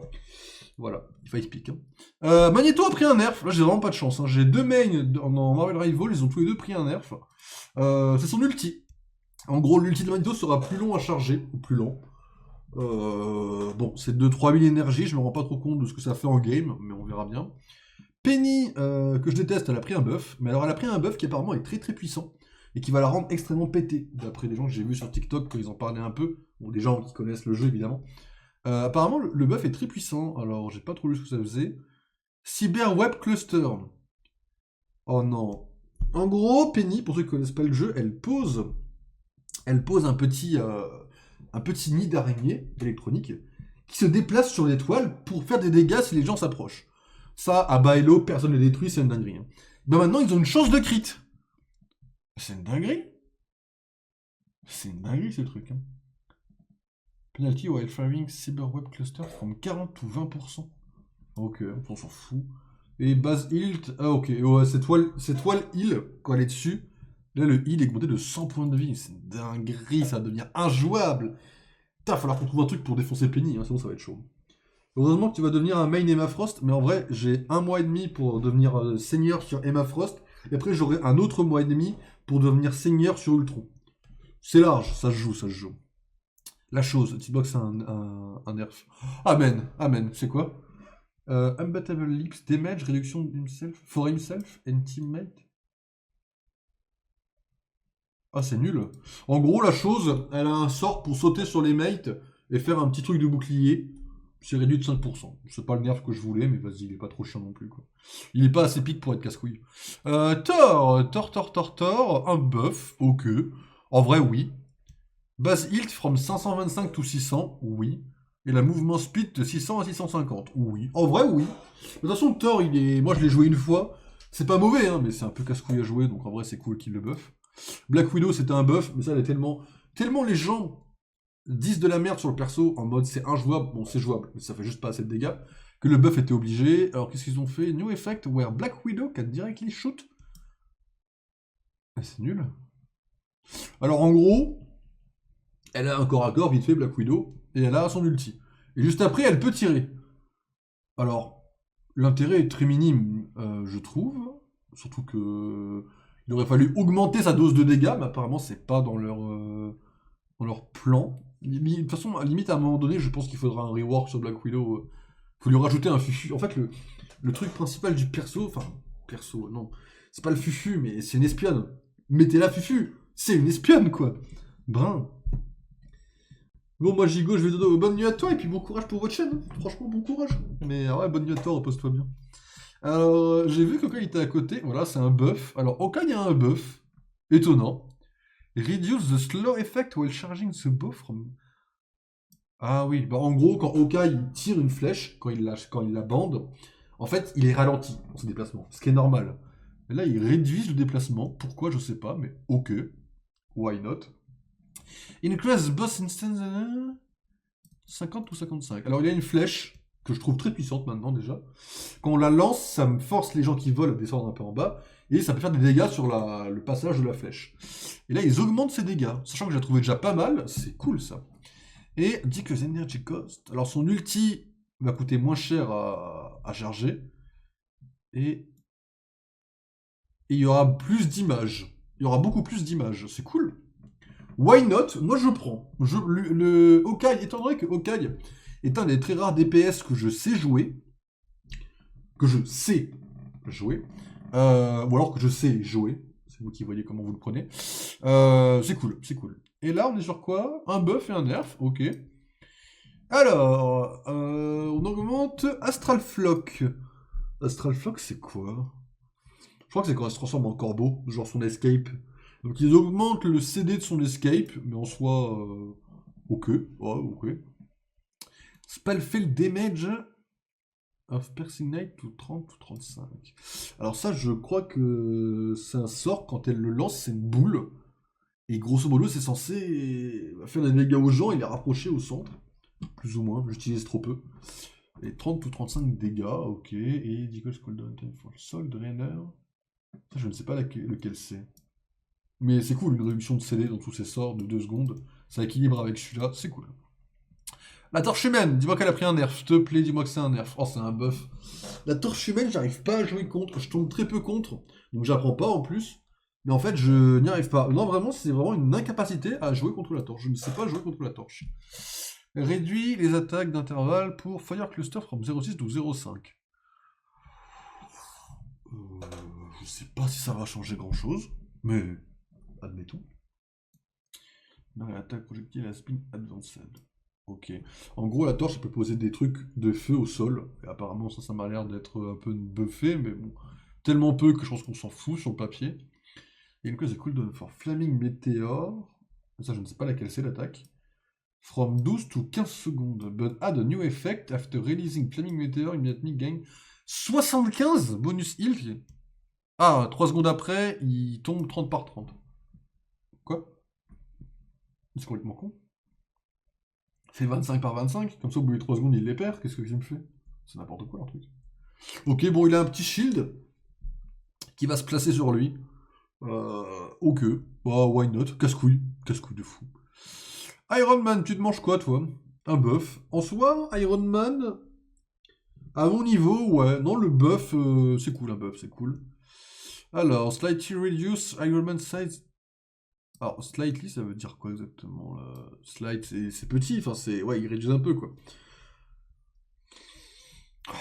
Voilà, il fallait expliquer. Magneto a pris un nerf. Là, j'ai vraiment pas de chance. J'ai 2 mains dans Marvel Rivals, ils ont tous les 2 pris un nerf. C'est son ulti. En gros, l'ulti de Magneto sera plus long à charger, ou plus lent. Bon, c'est de 3000 énergie, je me rends pas trop compte de ce que ça fait en game, mais on verra bien. Penny, que je déteste, elle a pris un buff, mais alors elle a pris un buff qui apparemment est très très puissant, et qui va la rendre extrêmement pétée, d'après des gens que j'ai vus sur TikTok, quand ils en parlaient un peu, bon, des gens qui connaissent le jeu évidemment. Apparemment, le buff est très puissant, alors j'ai pas trop lu ce que ça faisait. Cyber Web Cluster. Oh non. En gros, Penny, pour ceux qui connaissent pas le jeu, elle pose un petit nid d'araignée électronique qui se déplace sur l'étoile pour faire des dégâts si les gens s'approchent. Ça, à Baello, personne ne le détruit, c'est une dinguerie. Ben maintenant, ils ont une chance de crit. C'est une dinguerie. C'est une dinguerie, ce truc. Penalty while firing Cyber Web Cluster from 40 ou 20%. Ok, on s'en fout. Et base Hilt, ah ok, ouais, cette toile heal, quand elle est dessus, là le heal est augmenté de 100 points de vie, c'est une dinguerie, ça va devenir injouable. Putain, il va falloir qu'on trouve un truc pour défoncer Penny, sinon ça va être chaud. Heureusement que tu vas devenir un main Emma Frost, mais en vrai, j'ai 1 mois et demi pour devenir seigneur sur Emma Frost, et après j'aurai un autre mois et demi pour devenir seigneur sur Ultron. C'est large, ça se joue. La chose, T-Box a un nerf. Amen, c'est quoi? Unbattable Leaps, damage, réduction for himself and teammate. Ah, c'est nul. En gros, la chose, elle a un sort pour sauter sur les mates et faire un petit truc de bouclier. C'est réduit de 5%. C'est pas le nerf que je voulais, mais vas-y, il est pas trop chiant non plus, quoi. Il est pas assez pique pour être casse-couille. Thor, un buff, ok. En vrai, oui. Base Hilt from 525 to 600, oui. Et la mouvement speed de 600 à 650, oui. En vrai, oui. De toute façon, Thor, moi je l'ai joué une fois. C'est pas mauvais, mais c'est un peu casse-couille à jouer, donc en vrai, c'est cool qu'il le buff. Black Widow, c'était un buff, mais ça, elle est tellement les gens disent de la merde sur le perso, en mode c'est injouable, bon, c'est jouable, mais ça fait juste pas assez de dégâts, que le buff était obligé. Alors, qu'est-ce qu'ils ont fait? New effect where Black Widow can directly shoot. Ah, c'est nul. Alors, en gros, elle a un corps à corps, vite fait, Black Widow, et elle a son ulti. Et juste après, elle peut tirer. Alors, l'intérêt est très minime, je trouve. Surtout que... Il aurait fallu augmenter sa dose de dégâts, mais apparemment c'est pas dans leur plan. De toute façon, à la limite, à un moment donné, je pense qu'il faudra un rework sur Black Widow. Faut lui rajouter un fufu. En fait, le truc principal du perso, enfin, perso, non, c'est pas le fufu, mais c'est une espionne. Mettez-la fufu, c'est une espionne, quoi. Brun. Bon, moi, Gigo, je vais te donner bonne nuit à toi, et puis bon courage pour votre chaîne. Franchement, bon courage. Mais ouais, bonne nuit à toi, repose-toi bien. Alors, j'ai vu qu'Okai était à côté. Voilà, c'est un buff. Alors, Okai a un buff. Étonnant. Reduce the slow effect while charging the bow from... Ah oui, bah en gros, quand Okai il tire une flèche, quand il la bande, en fait, il est ralenti dans ses déplacements, ce qui est normal. Et là, il réduit le déplacement. Pourquoi, je sais pas, mais ok. Why not? Increase boss instance... 50 ou 55. Alors, il y a une flèche que je trouve très puissante maintenant déjà. Quand on la lance, ça me force les gens qui volent à descendre un peu en bas, et ça peut faire des dégâts sur le passage de la flèche. Et là, ils augmentent ces dégâts, sachant que j'ai trouvé déjà pas mal, c'est cool ça. Et dit que Energy Cost, alors son ulti va coûter moins cher à charger, et il y aura plus d'images. Il y aura beaucoup plus d'images, c'est cool. Why not? Moi je prends. Le Hawkeye, étant donné que Hawkeye est un des très rares DPS que je sais jouer, ou alors que je sais jouer, c'est vous qui voyez comment vous le prenez, c'est cool, c'est cool. Et là on est sur quoi? Un buff et un nerf, ok. Alors, on augmente Astral Flock. Astral Flock c'est quoi? Je crois que c'est quand elle se transforme en corbeau, genre son escape. Donc ils augmentent le CD de son escape, mais en soi, ok, ouais, ok. Spell fait le damage of Piercing Knight to 30 ou 35. Alors ça, je crois que c'est un sort, quand elle le lance, c'est une boule. Et grosso modo, c'est censé faire des dégâts aux gens et les rapprocher au centre. Plus ou moins, j'utilise trop peu. Et 30 ou 35 dégâts, ok. Et Deagle's Cooldown Time for Soul Drainer. Ça, je ne sais pas lequel c'est. Mais c'est cool, une réduction de CD dans tous ces sorts de 2 secondes. Ça équilibre avec celui-là, c'est cool. La torche humaine, dis-moi qu'elle a pris un nerf, s'il te plaît, dis-moi que c'est un nerf. Oh, c'est un buff. La torche humaine, j'arrive pas à jouer contre, je tombe très peu contre, donc j'apprends pas en plus. Mais en fait, je n'y arrive pas. Non, vraiment, c'est vraiment une incapacité à jouer contre la torche. Je ne sais pas jouer contre la torche. Réduit les attaques d'intervalle pour Fire Cluster from 0,6 ou 0,5. Je sais pas si ça va changer grand-chose, mais admettons. Non, attaque projectile à spin advanced. Ok. En gros, la torche, elle peut poser des trucs de feu au sol. Et apparemment, ça m'a l'air d'être un peu buffé, mais bon. Tellement peu que je pense qu'on s'en fout sur le papier. Et une chose est cool de for Flaming Meteor. Ça, je ne sais pas laquelle c'est l'attaque. From 12 to 15 secondes. But add a new effect after releasing Flaming Meteor immediately gain 75 bonus heal. Ah, 3 secondes après, il tombe 30 par 30. Quoi? C'est complètement con. C'est 25 par 25, comme ça au bout de 3 secondes il les perd, qu'est-ce que je me fais? C'est n'importe quoi leur truc. Ok, bon, il a un petit shield qui va se placer sur lui. Ok, bah why not? Casse-couille de fou. Iron Man, tu te manges quoi toi? Un buff. En soi, Iron Man, à mon niveau, ouais, non, le buff, c'est cool, un buff, c'est cool. Alors, slightly reduce Iron Man size. Alors, slightly, ça veut dire quoi exactement là? Slight, c'est petit, enfin, c'est. Ouais, il réduit un peu quoi.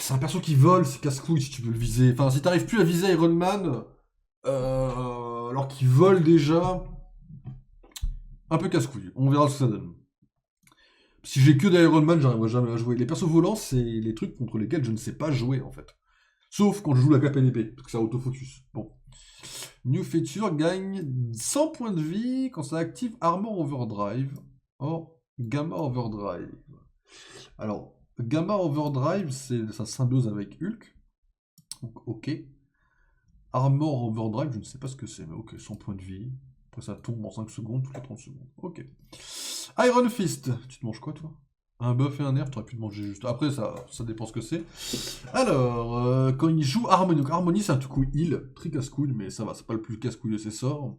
C'est un perso qui vole, c'est casse-couille si tu veux le viser. Enfin, si t'arrives plus à viser Iron Man, alors qu'il vole déjà, un peu casse-couille. On verra ce que ça donne. Si j'ai que d'Iron Man, j'arriverai jamais à jouer. Les persos volants, c'est les trucs contre lesquels je ne sais pas jouer en fait. Sauf quand je joue la cape NP, parce que ça autofocus. Bon. New feature gagne 100 points de vie quand ça active Armor Overdrive. Or, Gamma Overdrive. Alors, Gamma Overdrive, c'est sa symbiose avec Hulk. Donc, ok. Armor Overdrive, je ne sais pas ce que c'est, mais ok, 100 points de vie. Après, ça tombe en 5 secondes, toutes les 30 secondes. Ok. Iron Fist, tu te manges quoi, toi? Un buff et un nerf, t'aurais pu te manger juste. Après, ça dépend ce que c'est. Alors, quand il joue Harmony, donc Harmony, c'est un tout coup heal, très casse-couille, mais ça va, c'est pas le plus casse-couille de ses sorts.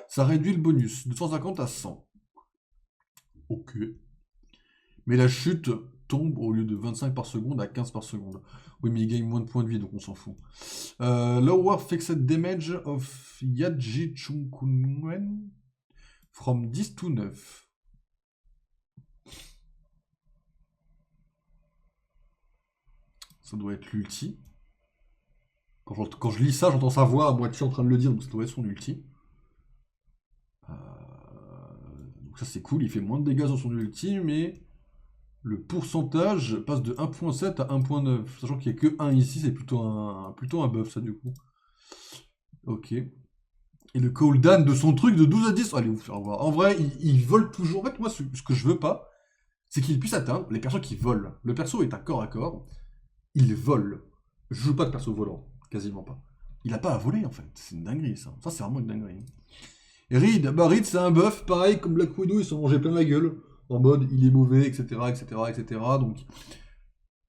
Ça réduit le bonus de 150 à 100. Ok. Mais la chute, tombe au lieu de 25 par seconde à 15 par seconde. Oui, mais il gagne moins de points de vie, donc on s'en fout. Lower fixed damage of Yaji Chunkunwen from 10 to 9. Ça doit être l'ulti. Quand je lis ça, j'entends sa voix à moitié en train de le dire, donc ça doit être son ulti. Donc ça c'est cool, il fait moins de dégâts sur son ulti, mais le pourcentage passe de 1.7 à 1.9. Sachant qu'il n'y a que 1 ici, c'est plutôt un buff ça du coup. Ok. Et le cooldown de son truc de 12 à 10, allez vous faire voir. En vrai, il vole toujours. En fait, moi, ce que je veux pas, c'est qu'il puisse atteindre les personnes qui volent. Le perso est à corps, il vole. Je joue pas de perso volant, quasiment pas. Il a pas à voler en fait, c'est une dinguerie ça. Ça c'est vraiment une dinguerie. Et Reed c'est un buff, pareil comme Black Widow, ils s'en mangeaient plein la gueule. En mode il est mauvais, etc. Donc,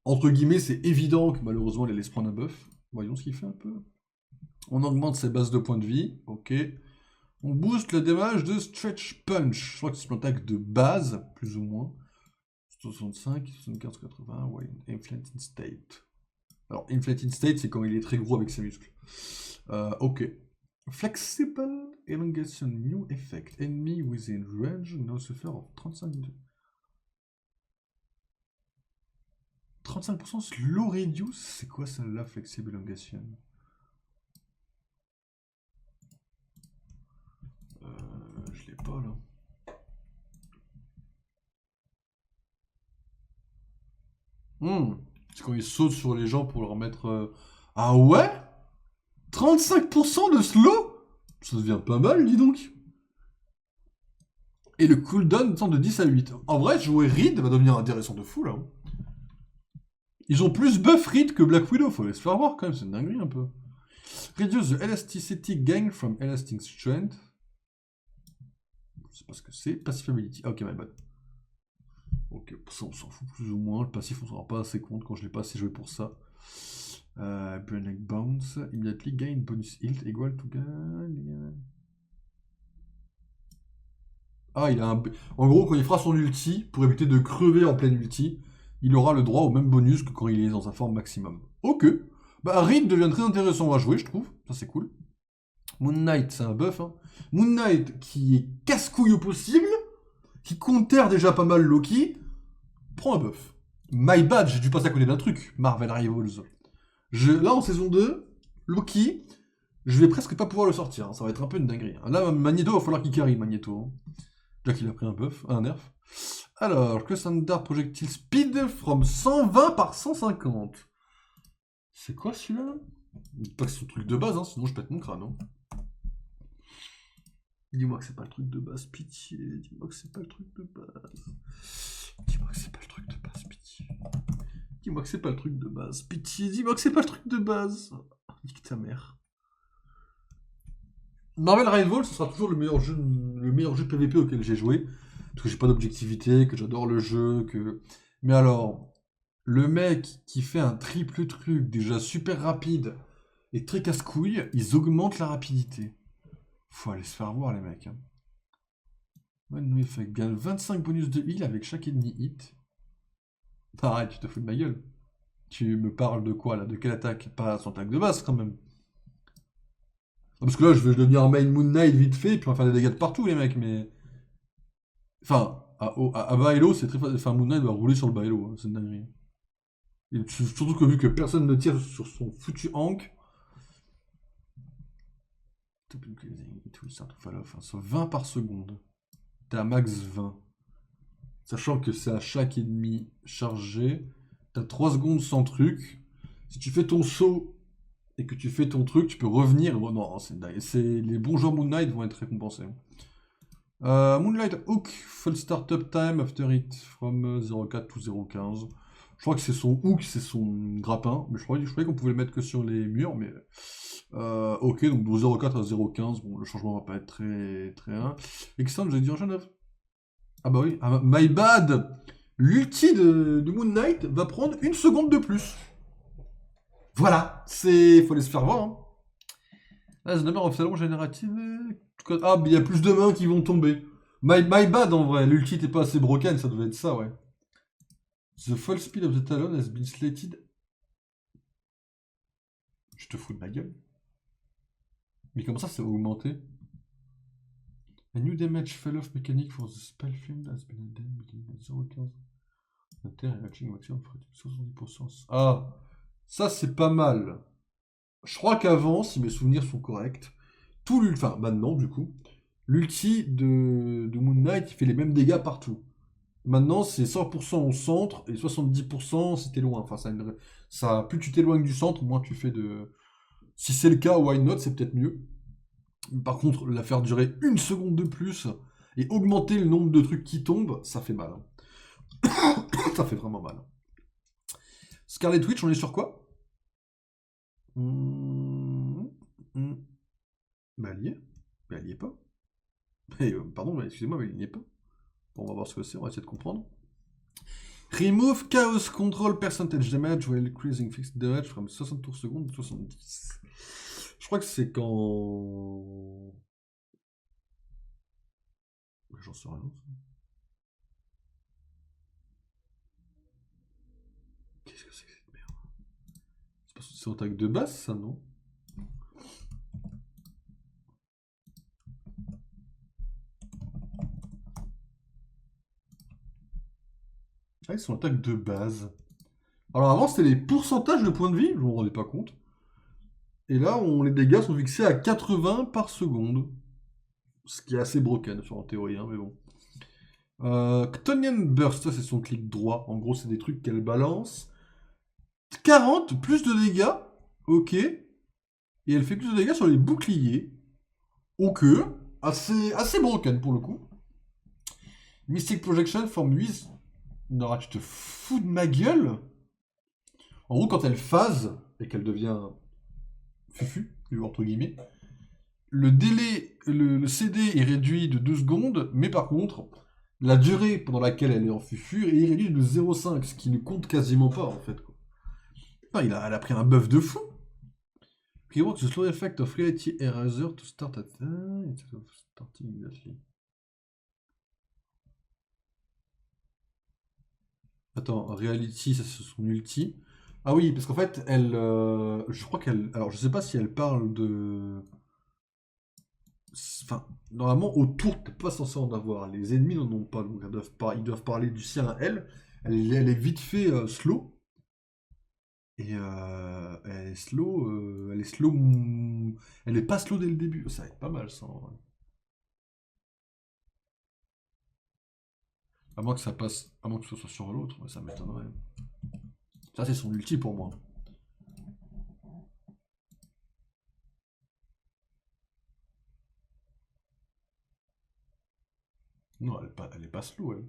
entre guillemets, c'est évident que malheureusement il allait se prendre un buff. Voyons ce qu'il fait un peu. On augmente ses bases de points de vie, ok. On booste le damage de Stretch Punch. Je crois que c'est une attaque de base, plus ou moins. 65, 75, 80, ouais, Inflating State. Alors, Inflating State, c'est quand il est très gros avec ses muscles. Ok. Flexible Elongation New Effect. Enemy within range now suffer of 35% slow reduce. C'est quoi celle-là, Flexible Elongation? Je l'ai pas là. C'est quand il saute sur les gens pour leur mettre... Ah ouais? 35% de slow? Ça devient pas mal, dis donc. Et le cooldown descend de 10 à 8. En vrai, jouer Reed va devenir intéressant de fou, là. Ils ont plus buff Reed que Black Widow, faut se faire voir, quand même, c'est une dinguerie, un peu. Reduce the elasticity gain from elastic strength. Je sais pas ce que c'est. Passive ability. Ah, ok, my bad. Ok, ça on s'en fout plus ou moins. Le passif on s'en rend pas assez compte quand je l'ai pas assez joué pour ça. Brainiac Bounce. Immediately gain bonus health equal to gain. Ah, il a un. En gros, quand il fera son ulti, pour éviter de crever en pleine ulti, il aura le droit au même bonus que quand il est dans sa forme maximum. Ok. Bah, Reed devient très intéressant à jouer, je trouve. Ça, c'est cool. Moon Knight, c'est un buff. Hein. Moon Knight qui est casse-couille au possible, qui counter déjà pas mal Loki, prends un buff. My bad, j'ai dû passer à côté d'un truc. Marvel Rivals. Là, en saison 2, Loki, je vais presque pas pouvoir le sortir. Hein. Ça va être un peu une dinguerie. Hein. Là, Magneto, il va falloir qu'il carry Magneto. Hein. Déjà qu'il a pris un buff, un nerf. Alors, que Standard Projectile Speed from 120 par 150. C'est quoi celui-là? Pas que c'est son truc de base, hein, sinon je pète mon crâne. Hein. Dis-moi que c'est pas le truc de base, pitié. Dis-moi que c'est pas le truc de base. Dis-moi que c'est pas le truc de base, pitié. Dis-moi que c'est pas le truc de base, pitié. Dis-moi que c'est pas le truc de base. Nique ta mère. Marvel Rivals, ce sera toujours le meilleur jeu PVP auquel j'ai joué. Parce que j'ai pas d'objectivité, que j'adore le jeu, que... Mais alors, le mec qui fait un triple truc déjà super rapide et très casse-couille, ils augmentent la rapidité. Faut aller se faire voir les mecs. Hein. One effect, gagne 25 bonus de heal avec chaque ennemi hit. Arrête, tu te fous de ma gueule. Tu me parles de quoi là? De quelle attaque? Pas son attaque de base quand même. Ah, parce que là je vais devenir main Moon Knight vite fait, et puis on va faire des dégâts de partout les mecs, mais... Enfin, à Bailo, c'est très facile. Enfin, Moon Knight va rouler sur le Bailo, hein, c'est une dinguerie. Et surtout que vu que personne ne tire sur son foutu Hank. Sur 20 par seconde. T'as max 20. Sachant que c'est à chaque ennemi chargé. T'as 3 secondes sans truc. Si tu fais ton saut et que tu fais ton truc, tu peux revenir. Bon, non, les bons joueurs Moon Knight vont être récompensés. Moonlight Hook, full startup time after it from 0,4 to 0,15. Je crois que c'est son hook, c'est son grappin. Mais je croyais qu'on pouvait le mettre que sur les murs. Mais ok, donc de 0,4 à 0,15. Bon, le changement va pas être très très 1. Extend, j'ai dit en Genève. Ah bah oui, my bad. L'ulti de Moon Knight va prendre 1 seconde de plus. Voilà, faut aller se faire voir. Hein. Là, the number of salons générative. Ah, il y a plus de mains qui vont tomber. My bad en vrai, l'ulti n'était pas assez broken, ça devait être ça, ouais. The fall speed of the Talon has been slated. Je te fous de ma gueule. Mais comment ça, c'est augmenté? A new damage fall-off mechanic for the spell field has been added beginning at 0.15. Inter et matching maximum 70%. Ah, ça c'est pas mal. Je crois qu'avant, si mes souvenirs sont corrects, tout l'ulti, enfin maintenant du coup, l'ulti de Moon Knight il fait les mêmes dégâts partout. Maintenant c'est 100% au centre et 70% si t'es loin. Enfin ça, plus tu t'éloignes du centre, moins tu fais de... Si c'est le cas, why not, c'est peut-être mieux. Par contre, la faire durer une seconde de plus et augmenter le nombre de trucs qui tombent, ça fait mal. Hein. Ça fait vraiment mal. Scarlet Witch, on est sur quoi? Bah, elle y est. Mais elle y est pas. Mais, pardon, mais excusez-moi, mais il n'y est pas. Bon, on va voir ce que c'est, on va essayer de comprendre. Remove Chaos Control Percentage Damage while increasing fixed damage from 60 tours secondes à 70. Je crois que c'est quand... J'en sais rien. Qu'est-ce que c'est que cette merde? C'est en attaque de base, ça, non? Ah, ils sont en attaque de base. Alors avant, c'était les pourcentages de points de vie, je m'en rendais pas compte. Et là, les dégâts sont fixés à 80 par seconde. Ce qui est assez broken, en théorie, hein, mais bon. Ctonian Burst, ça c'est son clic droit. En gros, c'est des trucs qu'elle balance. 40, plus de dégâts. Ok. Et elle fait plus de dégâts sur les boucliers. Ok. Assez broken pour le coup. Mystic Projection, forme 8. Non, tu te fous de ma gueule. En gros, quand elle phase et qu'elle devient fufu, entre guillemets, le délai, le CD est réduit de 2 secondes, mais par contre, la durée pendant laquelle elle est en fufu est réduite de 0,5, ce qui ne compte quasiment pas en fait. Quoi. Enfin, elle a pris un buff de fou. He works the slow effect of reality eraser to start at instead of starting immediately. Attends, reality, ça c'est son ulti. Ah oui, parce qu'en fait, elle, je crois qu'elle, alors je sais pas si elle parle de. Enfin, normalement, autour, t'es pas censé en avoir. Les ennemis n'en ont pas, donc ils doivent parler du sien à elle. Elle est vite fait slow. Et elle est slow. Elle est pas slow dès le début. Ça va être pas mal ça. En vrai. À moins que ça passe, à moins que ce soit sur l'autre, mais ça m'étonnerait. Ça, c'est son ulti pour moi. Non, elle est pas slow, elle.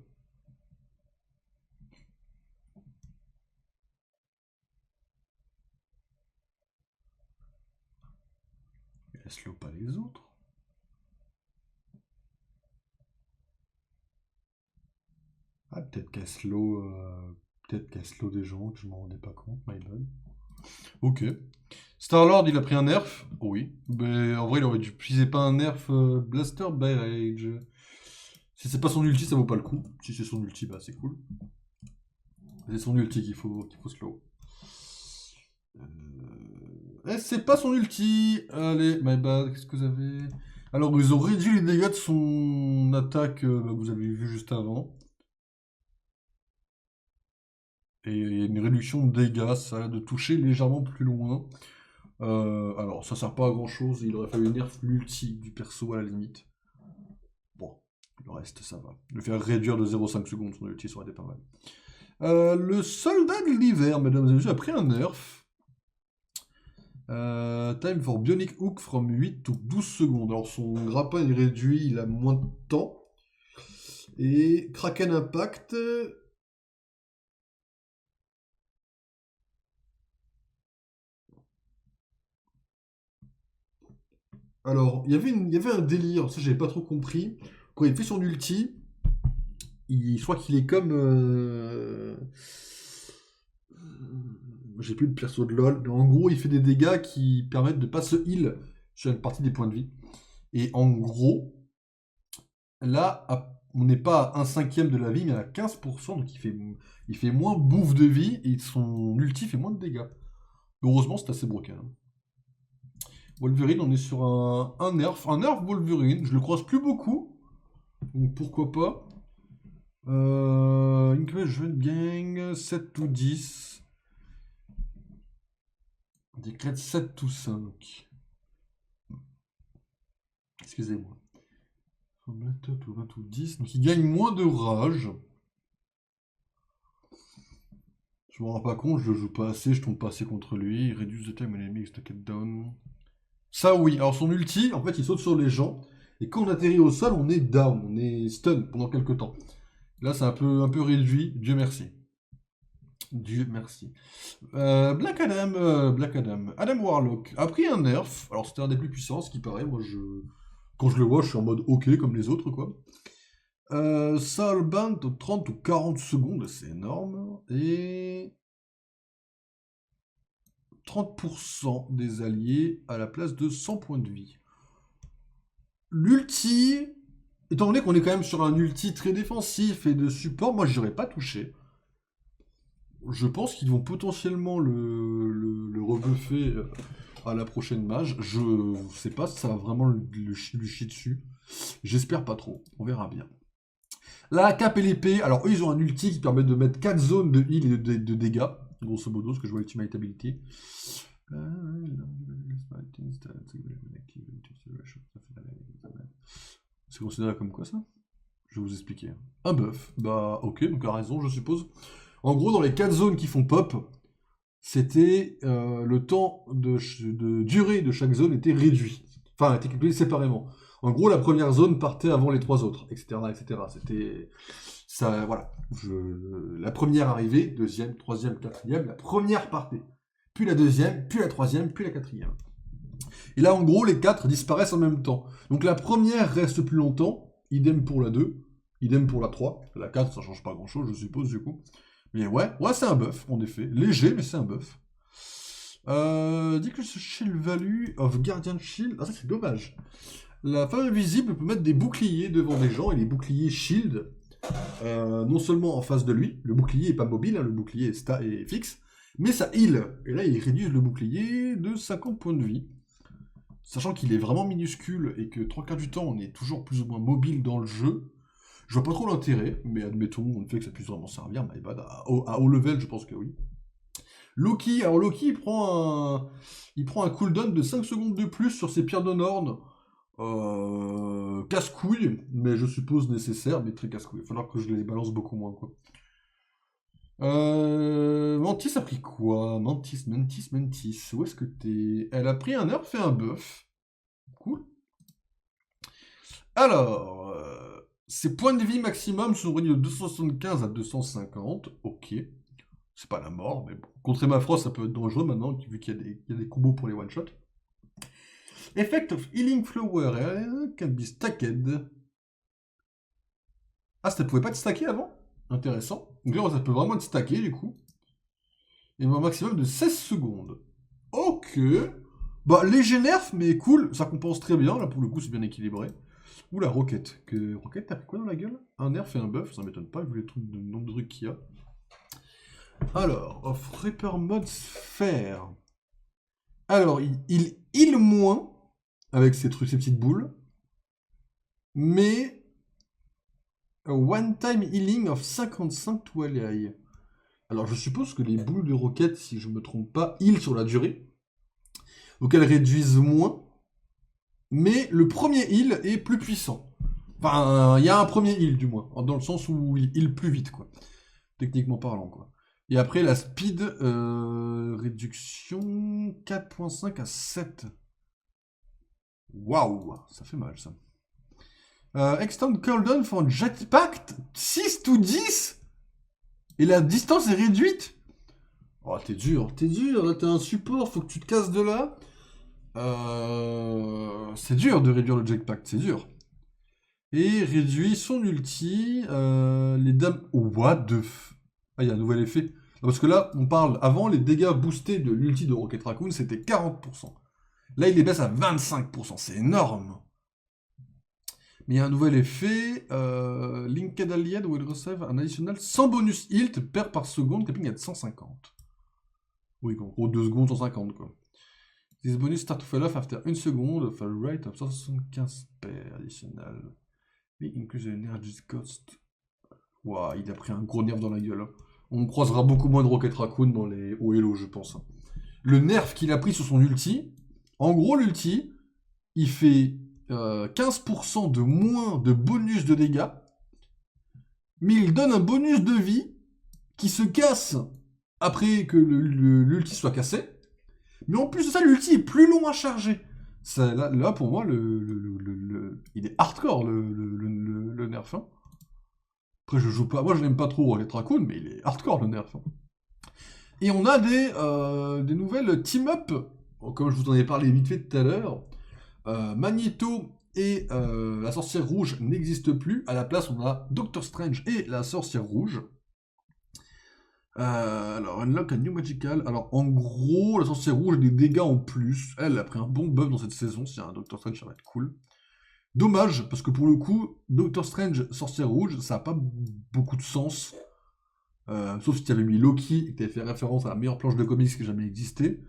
Elle slow pas les autres. Ah, peut-être qu'elle slow des gens que je m'en rendais pas compte, my bad. Ok. Star-Lord, il a pris un nerf. Oui. Mais en vrai, il aurait dû puiser pas un nerf Blaster by Rage. Si c'est pas son ulti, ça vaut pas le coup. Si c'est son ulti, bah c'est cool. C'est son ulti qu'il faut slow. C'est pas son ulti. Allez, my bad, qu'est-ce que vous avez? Alors, ils ont réduit les dégâts de son attaque que vous avez vu juste avant. Et il y a une réduction de dégâts, ça a l'air de toucher légèrement plus loin. Alors, ça sert pas à grand chose, il aurait fallu nerf l'ulti du perso à la limite. Bon, le reste ça va. Le faire réduire de 0,5 secondes son ulti, ça aurait été pas mal. Le soldat de l'hiver, mesdames et messieurs, a pris un nerf. Time for Bionic Hook from 8 to 12 secondes. Alors son grappin est réduit, il a moins de temps. Et Kraken Impact. Alors, il y avait un délire, ça j'avais pas trop compris. Quand il fait son ulti, je crois qu'il est comme. J'ai plus le perso de LoL, mais en gros, il fait des dégâts qui permettent de pas se heal sur une partie des points de vie. Et en gros, là, on n'est pas à 1/5 de la vie, mais à 15%, donc il fait moins bouffe de vie, et son ulti fait moins de dégâts. Heureusement, c'est assez broken. Hein. Wolverine, on est sur un nerf. Un nerf Wolverine, je le croise plus beaucoup, donc pourquoi pas. Jeune Gang, 7 ou 10. Décrète 7 ou 5. Excusez-moi. 20 ou 20 ou 10. Donc il gagne moins de rage. Je me rends pas compte, je joue pas assez, je tombe pas assez contre lui. Reduce the time enemy is taken down. Ça oui, alors son ulti, en fait il saute sur les gens. Et quand on atterrit au sol, on est down, on est stun pendant quelques temps. Là c'est un peu réduit, Dieu merci. Dieu merci. Black Adam. Adam Warlock a pris un nerf. Alors c'était un des plus puissants, ce qui paraît. Moi, quand je le vois, je suis en mode OK comme les autres, quoi. Soulbound 30 ou 40 secondes, c'est énorme. Et 30% des alliés à la place de 100 points de vie. L'ulti, étant donné qu'on est quand même sur un ulti très défensif et de support, moi je n'irais pas toucher. Je pense qu'ils vont potentiellement le rebuffer à la prochaine mage. Je sais pas si ça va vraiment lui chier dessus. J'espère pas trop. On verra bien. La cape et l'épée. Alors, eux, ils ont un ulti qui permet de mettre 4 zones de heal et de dégâts. Grosso modo, ce que je vois ultimate ability. C'est considéré comme quoi ça? Je vais vous expliquer. Un buff. Bah, ok, donc à raison, je suppose. En gros, dans les 4 zones qui font pop, c'était le temps de durée de chaque zone était réduit. Enfin, était calculé séparément. En gros, la première zone partait avant les 3 autres, etc., etc. C'était ça, voilà. La première arrivée, deuxième, troisième, quatrième, la première partait. Puis la deuxième, puis la troisième, puis la quatrième. Et là, en gros, les 4 disparaissent en même temps. Donc la première reste plus longtemps, idem pour la 2, idem pour la 3. La 4, ça change pas grand-chose, je suppose, du coup. Mais ouais, c'est un buff, en effet. Léger, mais c'est un buff. Dit que ce shield value of Guardian Shield... Ah, ça, c'est dommage. La femme invisible peut mettre des boucliers devant des gens, et les boucliers shield, non seulement en face de lui, le bouclier est pas mobile, hein, le bouclier est fixe, mais ça heal. Et là, ils réduisent le bouclier de 50 points de vie. Sachant qu'il est vraiment minuscule, et que 3/4 du temps, on est toujours plus ou moins mobile dans le jeu. Je vois pas trop l'intérêt, mais admettons, le fait que ça puisse vraiment servir, my bad. À haut level, je pense que oui. Loki, alors Loki, il prend un cooldown de 5 secondes de plus sur ses pierres de Nord. Casse-couille, mais je suppose nécessaire, mais très casse-couille. Il va falloir que je les balance beaucoup moins, quoi. Mantis a pris quoi? Mantis. Où est-ce que t'es? Elle a pris un nerf et un buff. Cool. Alors, ses points de vie maximum sont réduits de 275 à 250. Ok. C'est pas la mort, mais bon. Contre Emma Frost, ça peut être dangereux maintenant, vu qu'il y a des combos pour les one-shots. Effect of Healing Flower can be stacked. Ah, ça pouvait pas être stacké avant? Intéressant. Donc là, ça peut vraiment être stacké, du coup. Et un maximum de 16 secondes. Ok. Bah, léger nerf, mais cool. Ça compense très bien. Là, pour le coup, c'est bien équilibré. Ou la Rocket. Rocket, t'as pris quoi dans la gueule? Un nerf et un buff, ça m'étonne pas, vu le nombre de trucs qu'il y a. Alors, off Reaper Mode Sphère. Alors, il heal moins avec ces petites boules. Mais one time healing of 55 to ally. Alors, je suppose que les boules de roquette, si je me trompe pas, heal sur la durée. Donc, elles réduisent moins. Mais le premier heal est plus puissant. Enfin, il y a un premier heal, du moins. Dans le sens où il heal plus vite, quoi. Techniquement parlant, quoi. Et après, la speed, réduction 4.5 à 7. Waouh, ça fait mal, ça. Extend cooldown for jetpack 6 to 10. Et la distance est réduite. Oh, t'es dur. Là, t'as un support, faut que tu te casses de là. C'est dur de réduire le jetpack, c'est dur. Et réduit son ulti, les dames... What the f... Ah, il y a un nouvel effet. Parce que là, on parle... Avant, les dégâts boostés de l'ulti de Rocket Raccoon, c'était 40%. Là, il les baisse à 25%. C'est énorme. Mais il y a un nouvel effet. Linked Allied will receive un additional 100 bonus health pair par seconde, capping at 150. Oui, en gros 2 secondes, 150 quoi. This bonus start to fall off after 1 seconde, of a rate of 175 pair additional. We increase the energy cost. Waouh, il a pris un gros nerf dans la gueule. On croisera beaucoup moins de Rocket Raccoon dans les hauts Hello, je pense. Le nerf qu'il a pris sur son ulti, en gros, l'ulti, il fait 15% de moins de bonus de dégâts, mais il donne un bonus de vie qui se casse après que l'ulti soit cassé. Mais en plus de ça, l'ulti est plus long à charger. Ça, là, pour moi, il est hardcore, le nerf. Hein. Après, je joue pas. Moi, je n'aime pas trop Rocket Raccoon, mais il est hardcore, le nerf. Hein. Et on a des nouvelles team-up. Comme je vous en ai parlé vite fait tout à l'heure. Magneto et la sorcière rouge n'existent plus. À la place, on a Doctor Strange et la sorcière rouge. Alors, unlock a new magical. Alors, en gros, la sorcière rouge a des dégâts en plus. Elle a pris un bon buff dans cette saison. S'il y a un Doctor Strange, ça va être cool. Dommage, parce que pour le coup, Doctor Strange, sorcière rouge, ça n'a pas beaucoup de sens. Sauf si tu avais mis Loki et que tu avais fait référence à la meilleure planche de comics qui ait jamais existé.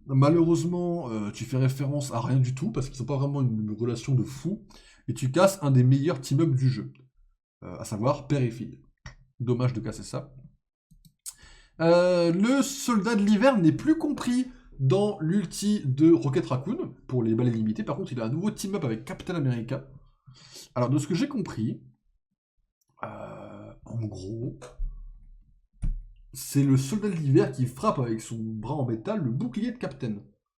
Malheureusement, tu fais référence à rien du tout, parce qu'ils n'ont pas vraiment une relation de fou. Et tu casses un des meilleurs team-up du jeu. À savoir père et fille. Dommage de casser ça. Le soldat de l'hiver n'est plus compris dans l'ulti de Rocket Raccoon, pour les balais limités. Par contre, il a un nouveau team-up avec Captain America. Alors, de ce que j'ai compris, en gros, c'est le soldat de l'hiver qui frappe avec son bras en métal le bouclier de Captain.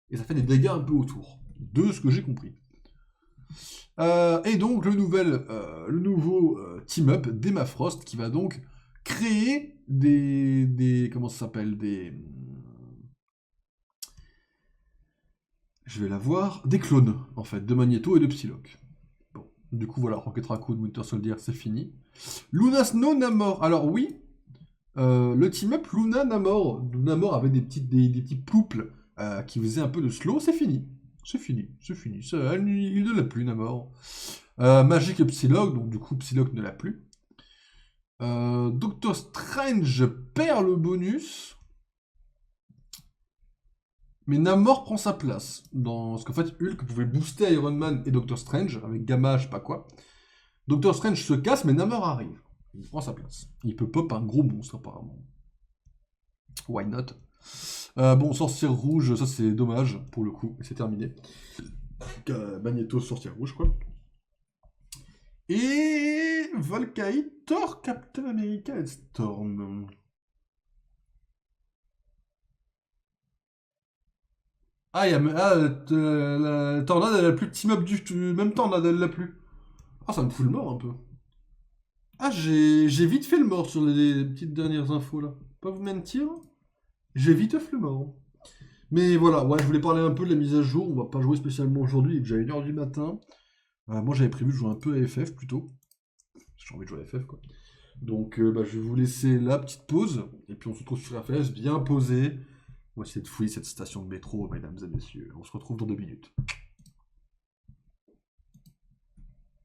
Et ça fait des dégâts un peu autour, de ce que j'ai compris. Et donc, le nouveau team-up d'Emma Frost, qui va donc créer comment ça s'appelle, je vais la voir, des clones, en fait, de Magneto et de Psylocke. Bon, du coup, voilà, Rocket Raccoon, Winter Soldier, c'est fini. Luna Snow, Namor. Alors oui, le team-up Luna Namor. Namor avait des petits plouples qui faisaient un peu de slow, c'est fini. C'est fini. Ça, il ne l'a plus, Namor. Magic et Psylocke, donc du coup, Psylocke ne l'a plus. Doctor Strange perd le bonus. Mais Namor prend sa place. Parce qu'en fait, Hulk pouvait booster Iron Man et Doctor Strange, avec Gamma, je sais pas quoi. Doctor Strange se casse, mais Namor arrive. Il prend sa place. Il peut pop un gros monstre, apparemment. Why not? Bon, sorcière rouge, ça c'est dommage, pour le coup, et c'est terminé. Magneto, sorcière rouge, quoi. Et Valkyrie, Thor, Captain America et Storm. Ah, la Tornade, elle a plus de team-up du même Tornade, elle l'a plus. Ah, ça me fout le mort un peu. Ah, j'ai vite fait le mort sur les petites dernières infos là. Pas vous mentir, j'ai vite fait le mort. Mais voilà, ouais, je voulais parler un peu de la mise à jour. On va pas jouer spécialement aujourd'hui, déjà 1h du matin. Moi, j'avais prévu de jouer un peu à FF plutôt. J'ai envie de jouer à FF quoi. Donc, je vais vous laisser la petite pause. Et puis, on se retrouve sur FF, bien posé. On va essayer de fouiller cette station de métro, mesdames et messieurs. On se retrouve dans 2 minutes.